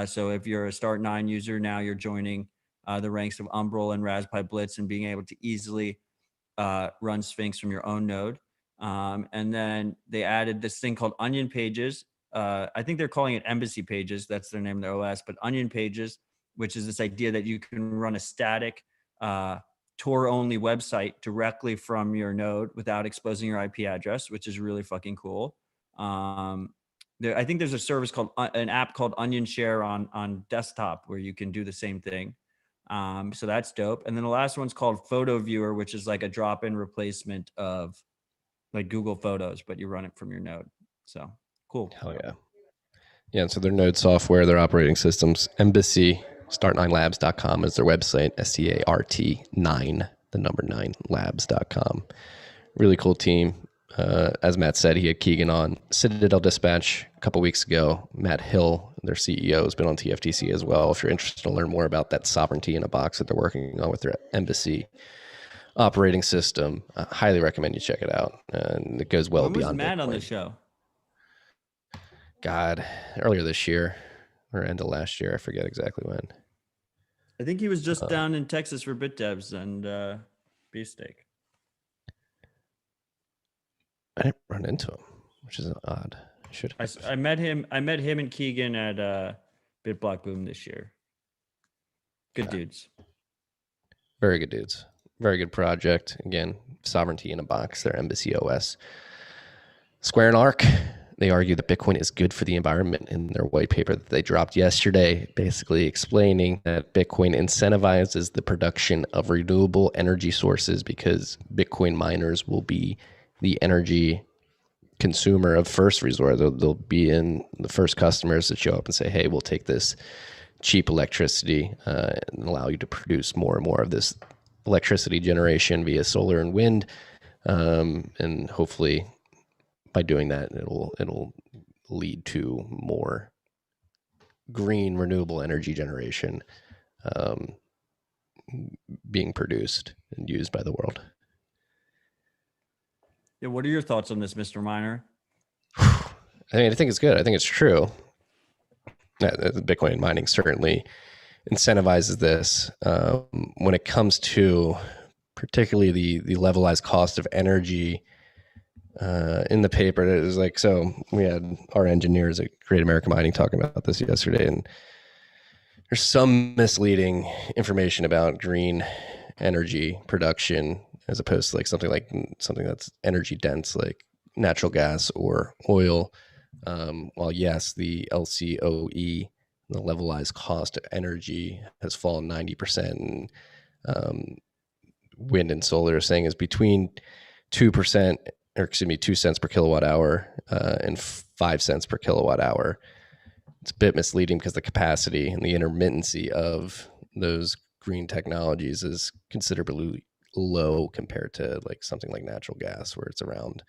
So if you're a Start9 user now, you're joining the ranks of Umbrel and Raspberry Blitz and being able to easily run Sphinx from your own node. And then they added this thing called Onion Pages. I think they're calling it Embassy Pages. That's their name of their OS, but Onion Pages, which is this idea that you can run a static Tor-only website directly from your node without exposing your IP address, which is really fucking cool. I think there's a service called an app called Onion Share on desktop where you can do the same thing. So that's dope. And then the last one's called Photo Viewer, which is like a drop-in replacement of like Google Photos, but you run it from your node. So cool. Hell yeah. Yeah, and so their node software, their operating systems, Embassy, start9labs.com is their website, START9, the number 9, labs.com. Really cool team. As Matt said, he had Keegan on Citadel Dispatch a couple weeks ago. Matt Hill, their CEO, has been on TFTC as well. If you're interested to learn more about that sovereignty in a box that they're working on with their Embassy operating system, I highly recommend you check it out. And it goes well When was beyond Matt Bitcoin. on the show? God, earlier this year or end of last year. I forget exactly when. I think he was just down in Texas for BitDevs and Beefsteak. I didn't run into him, which is odd. I met him and Keegan at BitBlock Boom this year. Good dudes. Very good dudes. Very good project. Again, sovereignty in a box, their Embassy OS. Square and Arc, they argue that Bitcoin is good for the environment in their white paper that they dropped yesterday, basically explaining that Bitcoin incentivizes the production of renewable energy sources because Bitcoin miners will be the energy consumer of first resort. They'll be in the first customers that show up and say, hey, we'll take this cheap electricity and allow you to produce more and more of this electricity generation via solar and wind. And hopefully by doing that, it'll lead to more green renewable energy generation being produced and used by the world. Yeah, what are your thoughts on this, Mr. Miner? I think it's good. I think it's true. Bitcoin mining certainly incentivizes this. When it comes to particularly the levelized cost of energy, in the paper, it was like, so we had our engineers at Great American Mining talking about this yesterday, and there's some misleading information about green energy production as opposed to something that's energy dense, like natural gas or oil. While yes, the LCOE, the levelized cost of energy, has fallen 90%, and wind and solar are saying is between 2%, or excuse me, 2 cents per kilowatt hour and 5 cents per kilowatt hour. It's a bit misleading because the capacity and the intermittency of those green technologies is considerably low compared to like something like natural gas, where it's around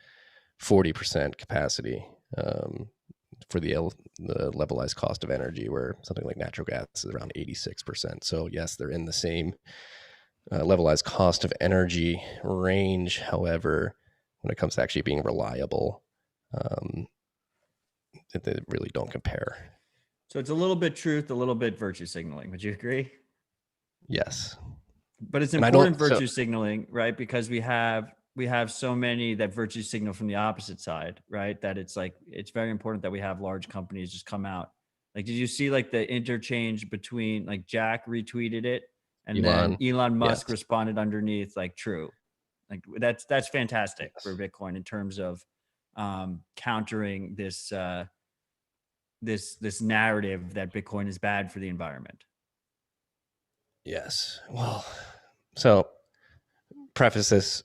40% capacity for the levelized cost of energy, where something like natural gas is around 86%. So yes, they're in the same levelized cost of energy range. However, when it comes to actually being reliable, they really don't compare. So it's a little bit truth, a little bit virtue signaling. Would you agree? Yes. But it's important virtue signaling, right? Because we have so many that virtue signal from the opposite side, right? That it's like, it's very important that we have large companies just come out. Like, did you see like the interchange between, like, Jack retweeted it and then Elon Musk responded underneath like true. Like that's fantastic for Bitcoin in terms of countering this this narrative that Bitcoin is bad for the environment. Yes. Well, so preface this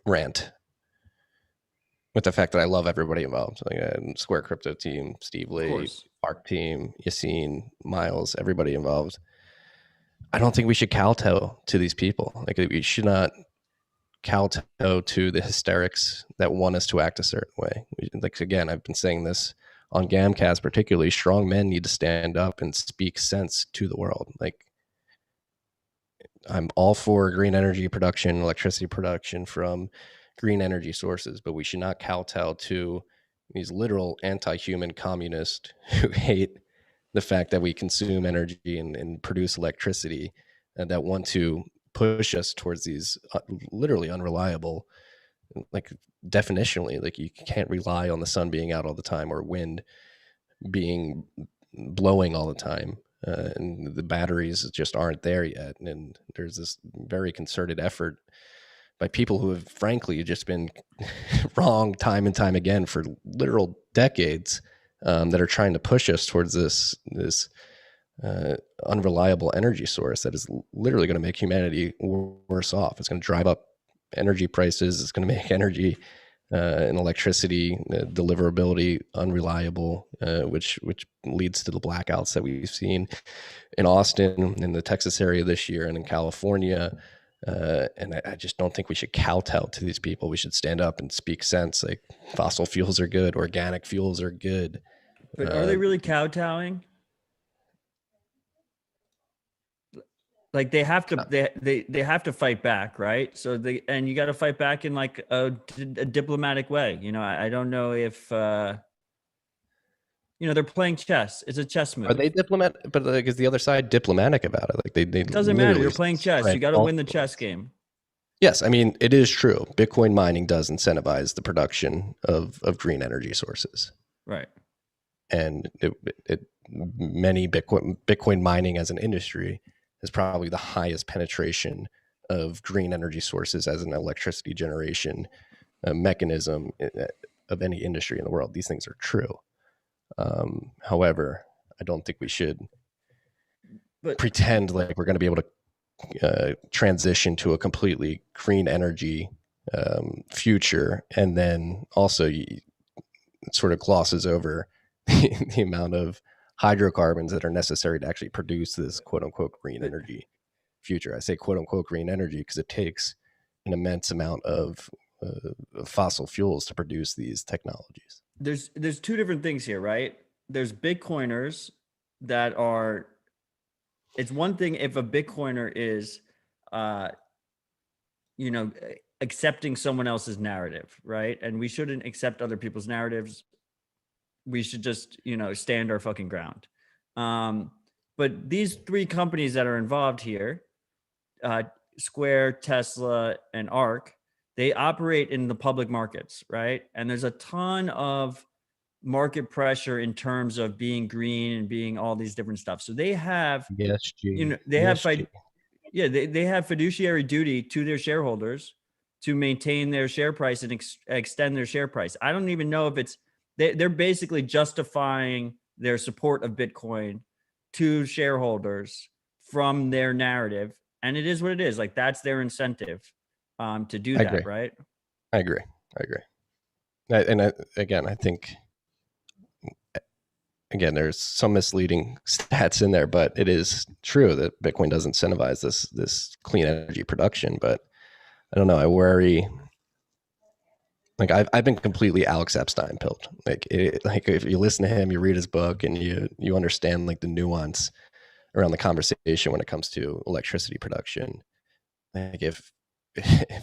rant with the fact that I love everybody involved, like Square Crypto team, Steve Lee, ARC team, Yassine, Miles, everybody involved. I don't think we should kowtow to these people. Like, we should not kowtow to the hysterics that want us to act a certain way. Like, again, I've been saying this on Gamcast, particularly strong men need to stand up and speak sense to the world. Like, I'm all for green energy production, electricity production from green energy sources, but we should not kowtow to these literal anti-human communists who hate the fact that we consume energy and produce electricity, and that want to push us towards these literally unreliable, like, definitionally, like, you can't rely on the sun being out all the time or wind being blowing all the time. And the batteries just aren't there yet. And there's this very concerted effort by people who have frankly just been wrong time and time again for literal decades, that are trying to push us towards this unreliable energy source that is literally going to make humanity worse off. It's going to drive up energy prices. It's going to make energy and electricity deliverability unreliable, which leads to the blackouts that we've seen in Austin, in the Texas area this year, and in California. And I just don't think we should kowtow to these people. We should stand up and speak sense. Like, fossil fuels are good, organic fuels are good. But are they really kowtowing? Like, they have to, they have to fight back, right? So and you got to fight back in like a diplomatic way. You know, I don't know if, they're playing chess. It's a chess move. Are they diplomatic? But like, is the other side diplomatic about it? Like, they it doesn't matter. You're playing chess. You got to win the chess game. Yes, I mean, it is true. Bitcoin mining does incentivize the production of green energy sources, right? And many Bitcoin mining as an industry is probably the highest penetration of green energy sources as an electricity generation mechanism of any industry in the world. These things are true. However, I don't think we should pretend like we're going to be able to transition to a completely green energy future, and then also it sort of glosses over the amount of hydrocarbons that are necessary to actually produce this quote unquote green energy future. I say quote unquote green energy because it takes an immense amount of fossil fuels to produce these technologies. There's two different things here, right? There's Bitcoiners that are, it's one thing if a Bitcoiner is, accepting someone else's narrative, right? And we shouldn't accept other people's narratives. We should just, stand our fucking ground. But these three companies that are involved here, Square, Tesla, and ARC, they operate in the public markets, right? And there's a ton of market pressure in terms of being green and being all these different stuff. So they have, they have fiduciary duty to their shareholders to maintain their share price and extend their share price. I don't even know if it's, they're basically justifying their support of Bitcoin to shareholders from their narrative. And it is what it is. Like, that's their incentive to do that, right? I agree. And again, I think, there's some misleading stats in there, but it is true that Bitcoin does incentivize this clean energy production. But I don't know. I worry. Like, I've been completely Alex Epstein pilled. Like, if you listen to him, you read his book, and you understand like the nuance around the conversation when it comes to electricity production. Like, if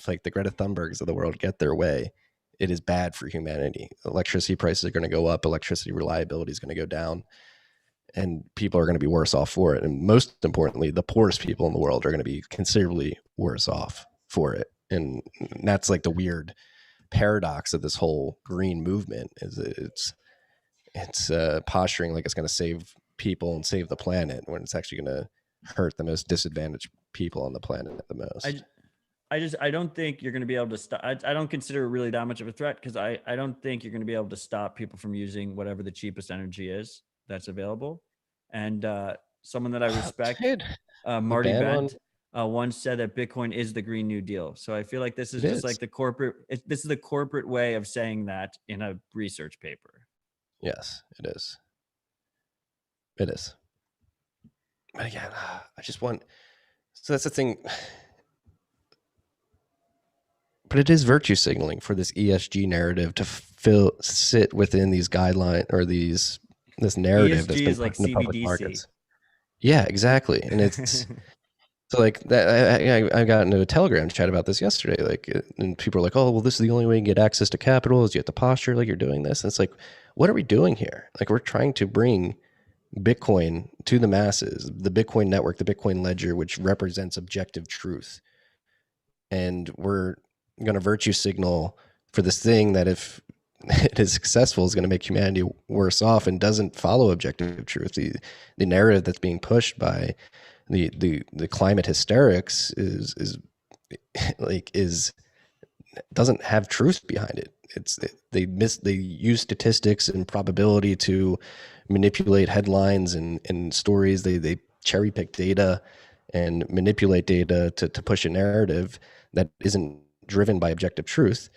like the Greta Thunbergs of the world get their way, it is bad for humanity. Electricity prices are going to go up. Electricity reliability is going to go down, and people are going to be worse off for it. And most importantly, the poorest people in the world are going to be considerably worse off for it. And that's like the weird paradox of this whole green movement, is it's posturing like it's going to save people and save the planet, when it's actually going to hurt the most disadvantaged people on the planet the most. I don't think you're going to be able to stop. I don't consider it really that much of a threat, because I don't think you're going to be able to stop people from using whatever the cheapest energy is that's available. And someone that I respect, Marty Bent, once said that Bitcoin is the Green New Deal. So I feel like this is It just is. like this is the corporate way of saying that in a research paper. Yes, it is. It is. But again, I just want. So that's the thing. But it is virtue signaling for this ESG narrative to sit within these guidelines or this narrative that's ESG been is put like in the public CBDC. markets. Yeah, exactly. And it's so like that. I got into a Telegram chat about this yesterday. Like, and people are like, "Oh, well, this is the only way you can get access to capital is you have to posture like you're doing this." And it's like, what are we doing here? Like, we're trying to bring Bitcoin to the masses, the Bitcoin network, the Bitcoin ledger, which represents objective truth. And we're going to virtue signal for this thing that, if it is successful, is going to make humanity worse off and doesn't follow objective truth. The narrative that's being pushed by the climate hysterics is doesn't have truth behind it. They use statistics and probability to manipulate headlines and stories. They cherry pick data and manipulate data to push a narrative that isn't driven by objective truth.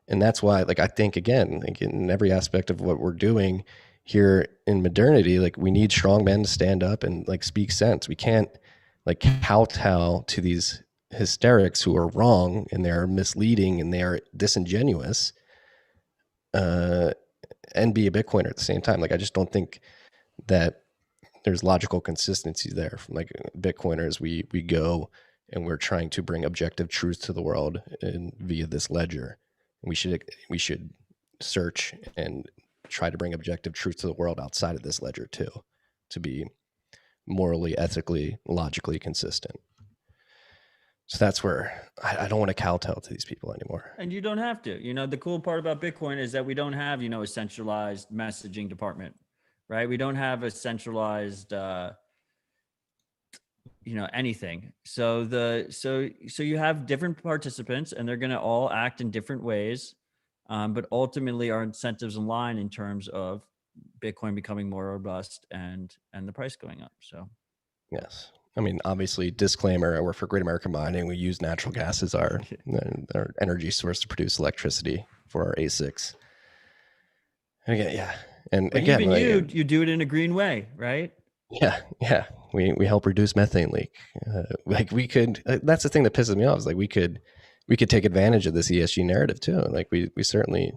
And that's why, like, I think, again, like in every aspect of what we're doing here in modernity, like, we need strong men to stand up and like speak sense. We can't like kowtow to these hysterics who are wrong and they're misleading and they are disingenuous, and be a Bitcoiner at the same time. Like, I just don't think that there's logical consistency there. From like Bitcoiners, we go and we're trying to bring objective truth to the world and via this ledger. We should search and try to bring objective truth to the world outside of this ledger too, to be morally, ethically, logically consistent. So that's where I don't want to kowtow to these people anymore. And you don't have to. The cool part about Bitcoin is that we don't have, a centralized messaging department, right? We don't have a centralized anything. So you have different participants and they're going to all act in different ways. But ultimately our incentives align in terms of Bitcoin becoming more robust and the price going up. So yes. I mean, obviously, disclaimer, I work for Great American Mining. We use natural gas as our energy source to produce electricity for our ASICs. And again, yeah. And but again, even like, you do it in a green way, right? yeah. We help reduce methane leak. Like, we could, that's the thing that pisses me off, is like we could take advantage of this ESG narrative too. Like, we certainly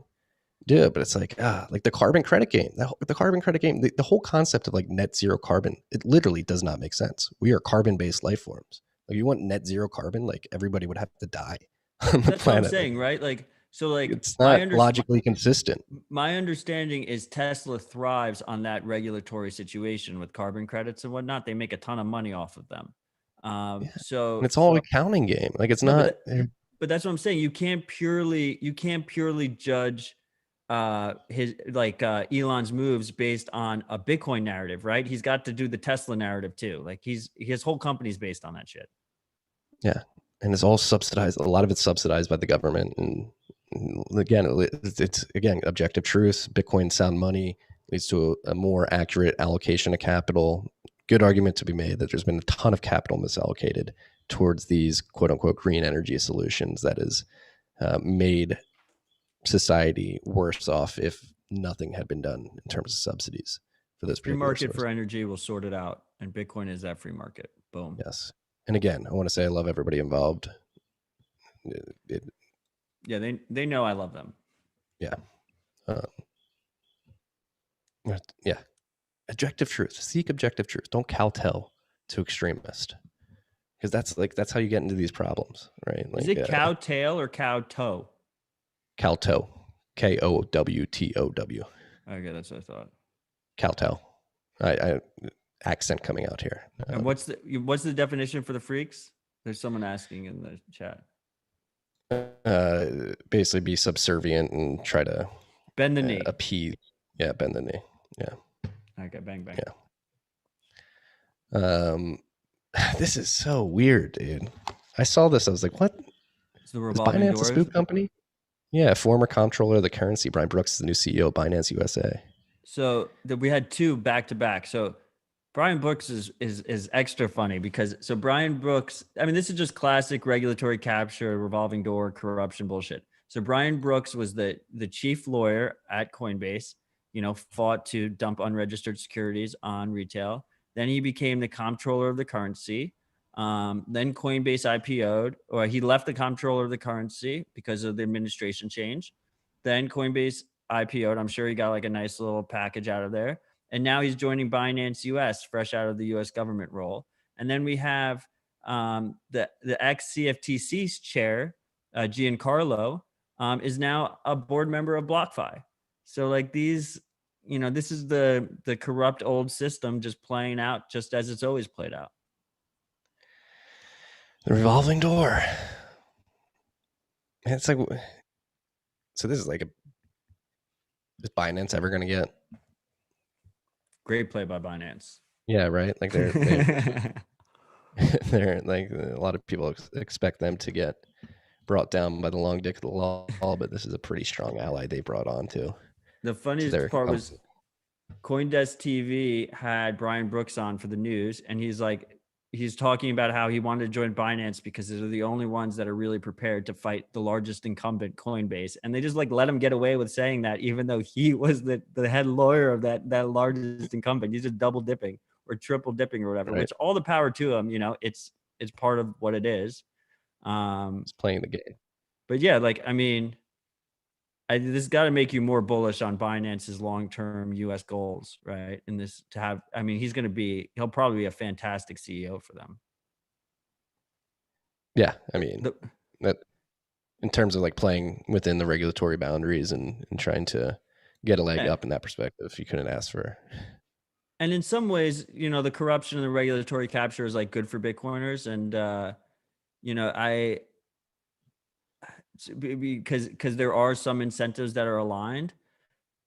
do, but it's like, like the carbon credit game, the carbon credit game, the whole concept of like net zero carbon, it literally does not make sense. We are carbon-based life forms. Like, you want net zero carbon, like everybody would have to die on the That's what I'm planet. saying, Like, right? Like, so like it's not logically consistent. my understanding is Tesla thrives on that regulatory situation with carbon credits and whatnot. They make a ton of money off of them. Yeah. So And it's all accounting game. Like, it's no, not. but that's what I'm saying. You can't purely judge Elon's moves based on a Bitcoin narrative, right? He's got to do the Tesla narrative too. Like, his whole company's based on that shit. Yeah. And it's all subsidized. A lot of it's subsidized by the government. And again, it's again, objective truth. Bitcoin sound money leads to a more accurate allocation of capital. Good argument to be made that there's been a ton of capital misallocated towards these quote unquote green energy solutions that has made society worse off if nothing had been done in terms of subsidies for this Free particular market source. for energy will sort it out, and Bitcoin is that free market. Boom. Yes. And again, I want to say I love everybody involved. Yeah, they know I love them. Yeah. Yeah. Objective truth. Seek objective truth. Don't kowtow to extremist, because that's how you get into these problems, right? Like, Is it cow tail or cow toe? kowtow, KOWTOW. Okay, that's what I thought. Kowtow. I accent coming out here. And what's the definition for the freaks? There's someone asking in the chat. Basically be subservient and try to bend the knee. Appease. Yeah, bend the knee. Yeah. Okay, bang bang. Yeah. This is so weird, dude. I saw this. I was like, what? Is the revolving Binance doors a spook company? Yeah, former comptroller of the currency, Brian Brooks, is the new CEO of Binance USA. So we had two back to back. So Brian Brooks is extra funny because so Brian Brooks, I mean, this is just classic regulatory capture, revolving door, corruption bullshit. So Brian Brooks was the chief lawyer at Coinbase, fought to dump unregistered securities on retail. Then he became the comptroller of the currency. Then Coinbase IPO'd, or he left the comptroller of the currency because of the administration change. Then Coinbase IPO'd. I'm sure he got like a nice little package out of there. And now he's joining Binance US, fresh out of the US government role. And then we have the ex CFTC's chair, Giancarlo, is now a board member of BlockFi. So like these, this is the corrupt old system just playing out just as it's always played out. The revolving door. It's like, so this is like is Binance ever going to get? Great play by Binance. Yeah, right. Like they're like a lot of people expect them to get brought down by the long dick of the law, but this is a pretty strong ally they brought on too. The funniest part was CoinDesk TV had Brian Brooks on for the news, and he's talking about how he wanted to join Binance because they're the only ones that are really prepared to fight the largest incumbent, Coinbase. And they just like let him get away with saying that, even though he was the head lawyer of that largest incumbent. He's just double dipping or triple dipping or whatever, right. Which all the power to him, it's part of what it is. It's playing the game. But yeah, like, I mean, this got to make you more bullish on Binance's long-term U.S. goals, right? And this to have, I mean, he'll probably be a fantastic CEO for them. Yeah, I mean, that in terms of like playing within the regulatory boundaries and trying to get a leg up in that perspective, you couldn't ask for. And in some ways, the corruption and the regulatory capture is like good for Bitcoiners, and because there are some incentives that are aligned,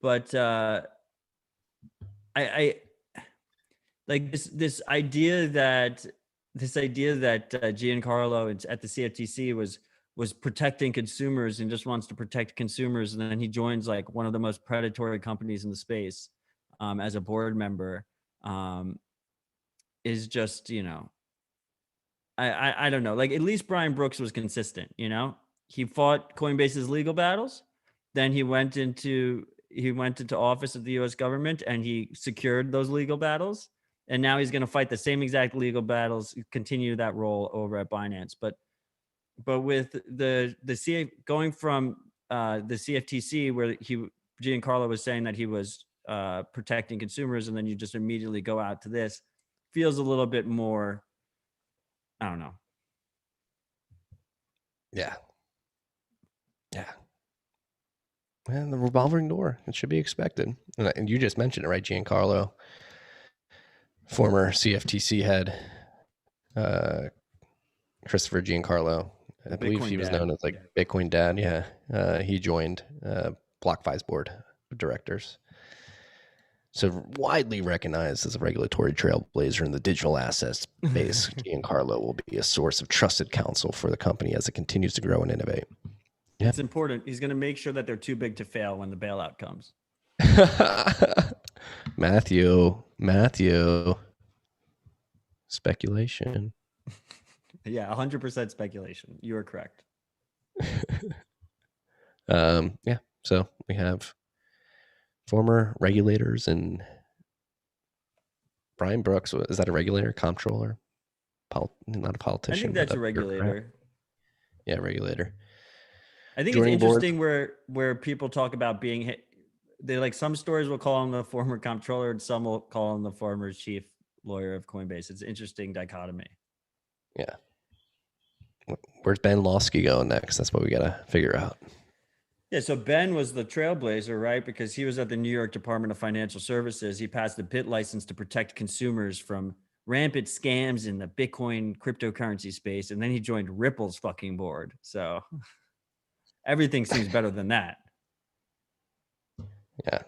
but I like this idea that Giancarlo at the CFTC was protecting consumers and just wants to protect consumers, and then he joins like one of the most predatory companies in the space as a board member, is just I don't know. Like, at least Brian Brooks was consistent. He fought Coinbase's legal battles. Then he went into office at the U.S. government, and he secured those legal battles. And now he's going to fight the same exact legal battles, continue that role over at Binance. But with going from the CFTC, where Giancarlo was saying that he was protecting consumers, and then you just immediately go out to this, feels a little bit more, I don't know. Yeah. And the revolving door, it should be expected. And you just mentioned it, right? Giancarlo, former CFTC head, Christopher Giancarlo. I believe he was known as like Bitcoin Dad. Yeah. He joined BlockFi's board of directors. So widely recognized as a regulatory trailblazer in the digital assets space, Giancarlo will be a source of trusted counsel for the company as it continues to grow and innovate. Yeah. It's important. He's going to make sure that they're too big to fail when the bailout comes. Matthew. Speculation. Yeah, 100% speculation. You are correct. Yeah. So we have former regulators and Brian Brooks. Is that a regulator, comptroller? Not a politician. I think that's a regulator. Yeah, regulator. I think it's interesting where people talk about being hit. They like, some stories will call him the former comptroller, and some will call him the former chief lawyer of Coinbase. It's an interesting dichotomy. Yeah. Where's Ben Lawsky going next? That's what we got to figure out. Yeah, so Ben was the trailblazer, right? Because he was at the New York Department of Financial Services. He passed the BIT license to protect consumers from rampant scams in the Bitcoin cryptocurrency space. And then he joined Ripple's fucking board. So everything seems better than that. Yeah.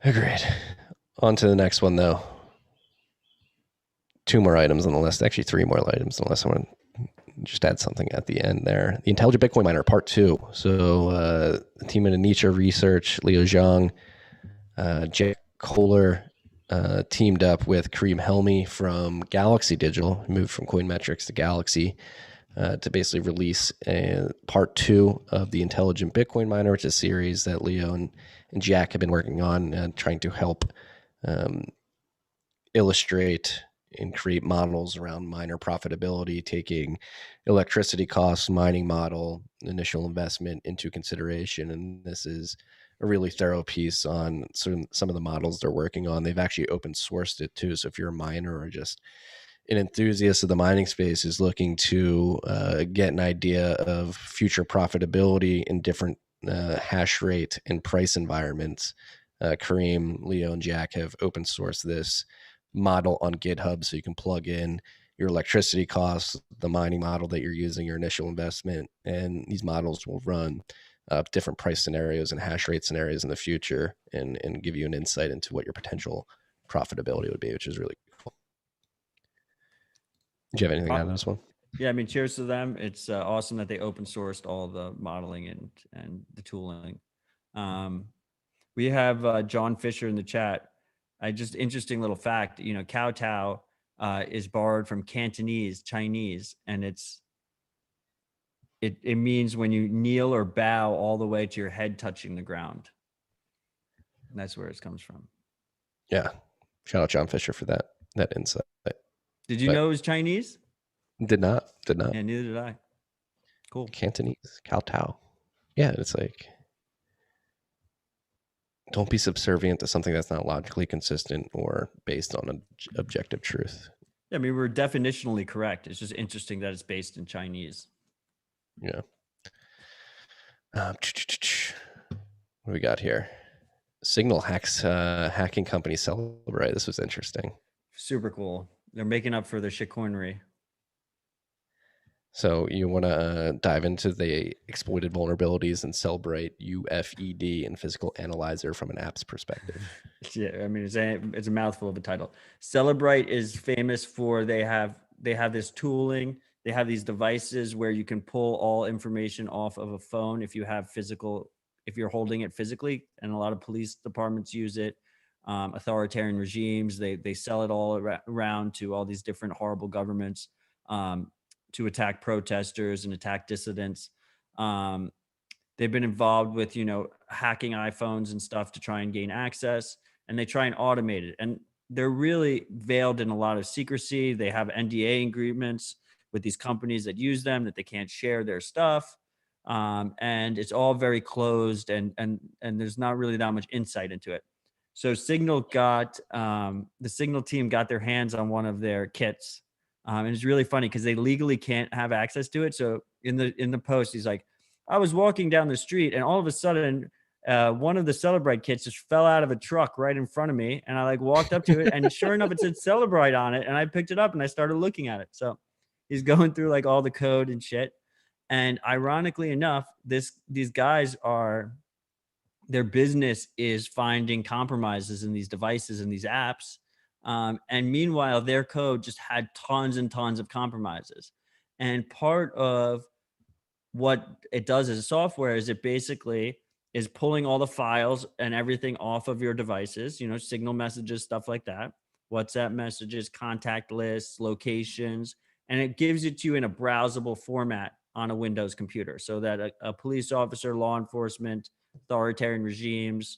Agreed. On to the next one, though. 2 more items on the list. Actually, 3 more items on the list. I want to just add something at the end there. The Intelligent Bitcoin Miner, part 2. So the team in Anicha Research, Leo Zhang, Jack Kohler teamed up with Kareem Helmy from Galaxy Digital, moved from Coinmetrics to Galaxy, to basically release part 2 of the Intelligent Bitcoin Miner, which is a series that Leo and Jack have been working on, trying to help illustrate and create models around miner profitability, taking electricity costs, mining model, initial investment into consideration. And this is a really thorough piece on some of the models they're working on. They've actually open sourced it too. So if you're a miner or just an enthusiast of the mining space is looking to get an idea of future profitability in different hash rate and price environments, Kareem, Leo, and Jack have open sourced this model on GitHub, so you can plug in your electricity costs, the mining model that you're using, your initial investment, and these models will run different price scenarios and hash rate scenarios in the future, and give you an insight into what your potential profitability would be, which is really cool. Do you have anything on this one? Yeah, I mean, cheers to them. It's awesome that they open sourced all the modeling and the tooling. We have John Fisher in the chat. Just interesting little fact, you know, kowtow is borrowed from Cantonese, Chinese, and it means when you kneel or bow all the way to your head touching the ground. And that's where it comes from. Yeah. Shout out John Fisher for that insight. Did you know it was Chinese? Did not. Yeah, neither did I. Cool. Cantonese, kowtow. Yeah, it's like, don't be subservient to something that's not logically consistent or based on an objective truth. Yeah, I mean, we're definitionally correct. It's just interesting that it's based in Chinese. Yeah. What do we got here? Signal hacking company Celebrate. This was interesting. Super cool. They're making up for their shitcoinery. So you want to dive into the exploited vulnerabilities in Celebrate UFED and Physical Analyzer from an app's perspective. Yeah, I mean, it's a mouthful of a title. Celebrate is famous for they have this tooling. They have these devices where you can pull all information off of a phone if you're holding it physically, and a lot of police departments use it. Authoritarian regimes, they sell it all around to all these different horrible governments. To attack protesters and attack dissidents. They've been involved with, you know, hacking iPhones and stuff to try and gain access, and they try and automate it. And they're really veiled in a lot of secrecy. They have NDA agreements with these companies that use them, that they can't share their stuff. And it's all very closed, and there's not really that much insight into it. So the Signal team got their hands on one of their kits. And it's really funny because they legally can't have access to it. So in the post, he's like, I was walking down the street and all of a sudden one of the Celebrite kits just fell out of a truck right in front of me. And I like walked up to it and sure enough, it said Celebrite on it. And I picked it up and I started looking at it. So he's going through like all the code and shit. And ironically enough, these guys their business is finding compromises in these devices and these apps. And meanwhile, their code just had tons and tons of compromises. And part of what it does as a software is it basically is pulling all the files and everything off of your devices, you know, Signal messages, stuff like that, WhatsApp messages, contact lists, locations, and it gives it to you in a browsable format on a Windows computer so that a police officer, law enforcement, authoritarian regimes,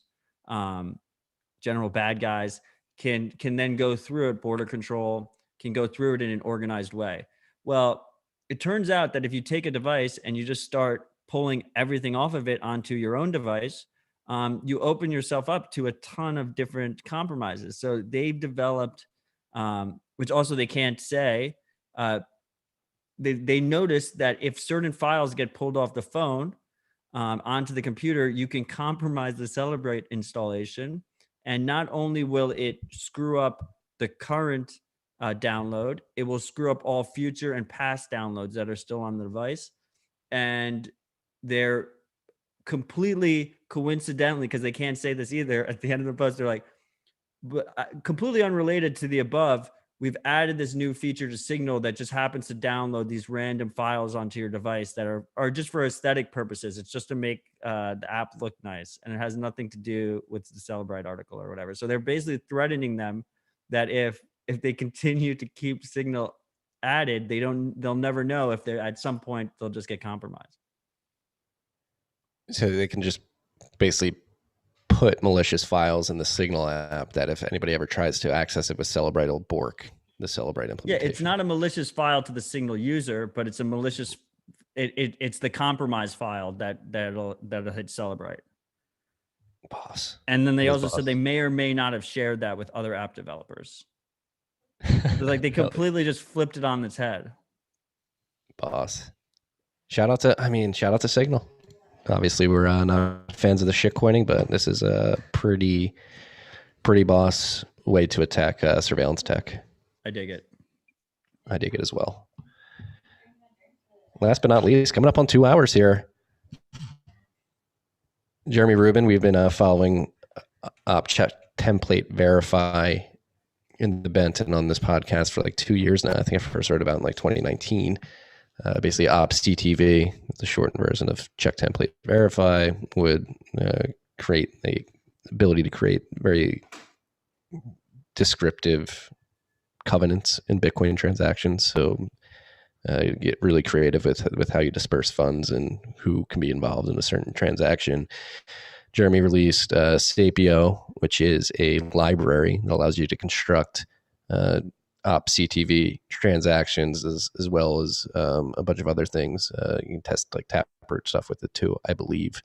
general bad guys can then go through it, border control can go through it in an organized way. Well, it turns out that if you take a device and you just start pulling everything off of it onto your own device, you open yourself up to a ton of different compromises. So they've developed, which also they can't say, they noticed that if certain files get pulled off the phone onto the computer, you can compromise the Celebrate installation. And not only will it screw up the current download, it will screw up all future and past downloads that are still on the device. And they're completely coincidentally, because they can't say this either, at the end of the post, they're like, completely unrelated to the above, we've added this new feature to Signal that just happens to download these random files onto your device that are just for aesthetic purposes. It's just to make the app look nice, and it has nothing to do with the Celebrite article or whatever. So they're basically threatening them that if they continue to keep Signal added, they'll never know if they're at some point they'll just get compromised. So they can just basically put malicious files in the Signal app that if anybody ever tries to access it with Celebrite, it'll bork the Celebrite implementation. Yeah, it's not a malicious file to the Signal user, but it's a malicious. It's the compromise file that'll hit Celebrite. Boss. And then they also said they may or may not have shared that with other app developers. So like they completely just flipped it on its head. Boss. Shout out to Signal. Obviously, we're not fans of the shitcoining, but this is a pretty boss way to attack surveillance tech. I dig it. I dig it as well. Last but not least, coming up on 2 hours here, Jeremy Rubin. We've been following OpChat template verify in the Benton on this podcast for like 2 years now. I think I first heard about it in like 2019. Basically, Ops CTV, the shortened version of check template verify, would create the ability to create very descriptive covenants in Bitcoin transactions. So you get really creative with how you disperse funds and who can be involved in a certain transaction. Jeremy released Sapio, which is a library that allows you to construct Ops CTV transactions as well as a bunch of other things. You can test like Taproot stuff with it too, I believe.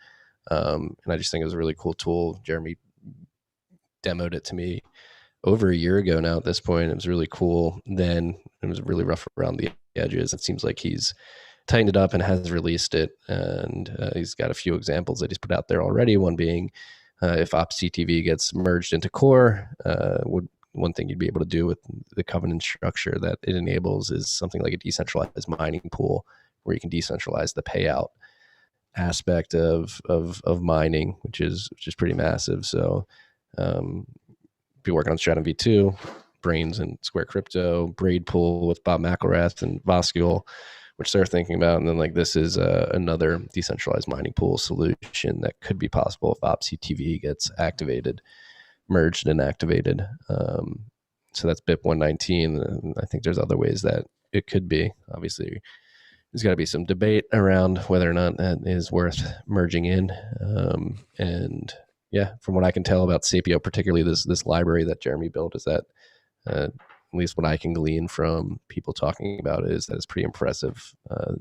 And I just think it was a really cool tool. Jeremy demoed it to me over a year ago now at this point. It was really cool. Then it was really rough around the edges. It seems like he's tightened it up and has released it. And he's got a few examples that he's put out there already. One being if Ops CTV gets merged into Core, one thing you'd be able to do with the covenant structure that it enables is something like a decentralized mining pool where you can decentralize the payout aspect of mining, which is pretty massive. So be working on Stratum V2, Brains and Square Crypto, Braid Pool with Bob McElrath and Voskuil, which they're thinking about. And then like this is another decentralized mining pool solution that could be possible if OpsCTV gets activated, merged and activated. So that's BIP 119. And I think there's other ways that it could be. Obviously, there's got to be some debate around whether or not that is worth merging in. And yeah, from what I can tell about Sapio, particularly this library that Jeremy built, is that at least what I can glean from people talking about it is that it's pretty impressive,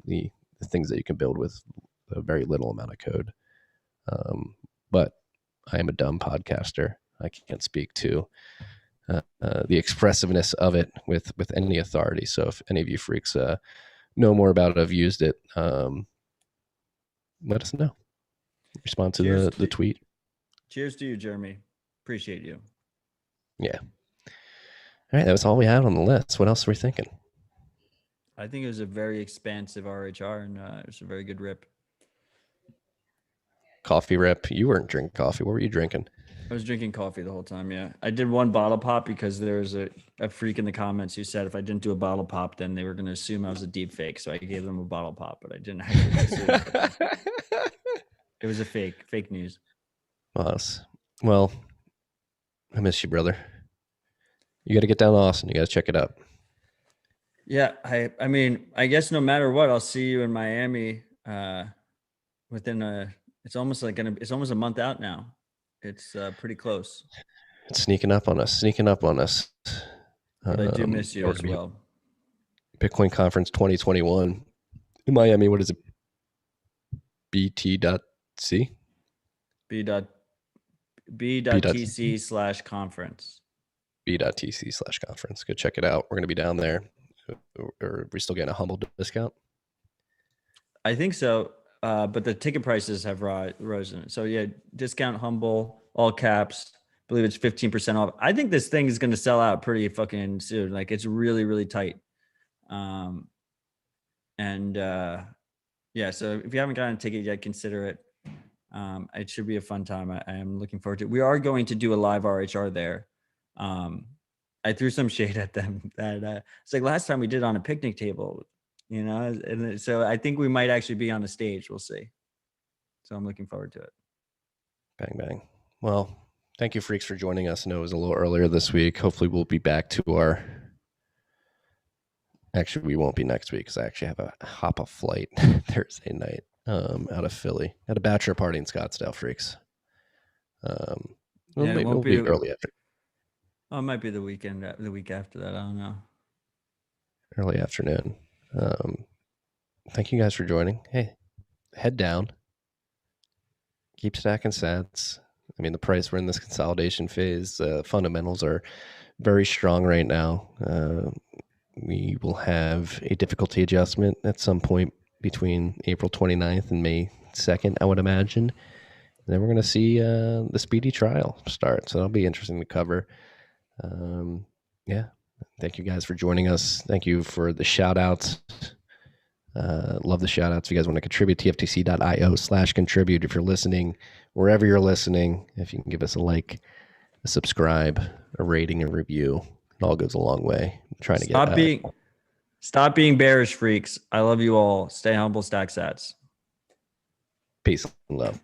the things that you can build with a very little amount of code. But I am a dumb podcaster. I can't speak to the expressiveness of it with any authority. So if any of you freaks know more about it, have used it, let us know. Respond to the tweet. Cheers to you, Jeremy. Appreciate you. Yeah. All right, that was all we had on the list. What else were we thinking? I think it was a very expansive RHR, and it was a very good rip. Coffee rip. You weren't drinking coffee. What were you drinking? I was drinking coffee the whole time, yeah. I did one bottle pop because there was a freak in the comments who said if I didn't do a bottle pop, then they were going to assume I was a deep fake. So I gave them a bottle pop, but I didn't actually assume it. It was a fake news. Well, I miss you, brother. You got to get down to Austin. You got to check it out. Yeah, I mean, I guess no matter what, I'll see you in Miami within it's almost a month out now. It's pretty close. It's sneaking up on us. But I do miss you as well. Bitcoin Conference 2021 in Miami. What is it? BT.C? B.tc/conference. B.tc/conference. Go check it out. We're going to be down there. Are we still getting a humble discount? I think so. But the ticket prices have risen. So yeah, discount humble, all caps. I believe it's 15% off. I think this thing is going to sell out pretty fucking soon. Like it's really, really tight. Yeah, so if you haven't gotten a ticket yet, consider it. It should be a fun time. I am looking forward to it. We are going to do a live RHR there. I threw some shade at them that it's like last time we did on a picnic table, and so I think we might actually be on a stage. We'll see. So I'm looking forward to it. Bang, bang. Well, thank you, freaks, for joining us. I know it was a little earlier this week. Hopefully, we'll be back to our. Actually, we won't be next week because I actually have a flight Thursday night out of Philly at a bachelor party in Scottsdale, freaks. Yeah, it won't We'll be early after. Oh, it might be the weekend, the week after that. I don't know. Early afternoon. Thank you guys for joining. Hey, head down. Keep stacking sats. I mean, the price, we're in this consolidation phase. Fundamentals are very strong right now. We will have a difficulty adjustment at some point between April 29th and May 2nd, I would imagine. And then we're going to see the speedy trial start. So that'll be interesting to cover. Yeah. Thank you guys for joining us. Thank you for the shout outs. Love the shout outs. If you guys want to contribute, tftc.io/contribute. If you're listening, wherever you're listening, if you can give us a like, a subscribe, a rating, a review, it all goes a long way. I'm trying to Stop being bearish, freaks. I love you all. Stay humble, stack sats. Peace and love.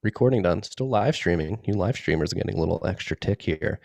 Recording done. Still live streaming. You live streamers are getting a little extra tick here.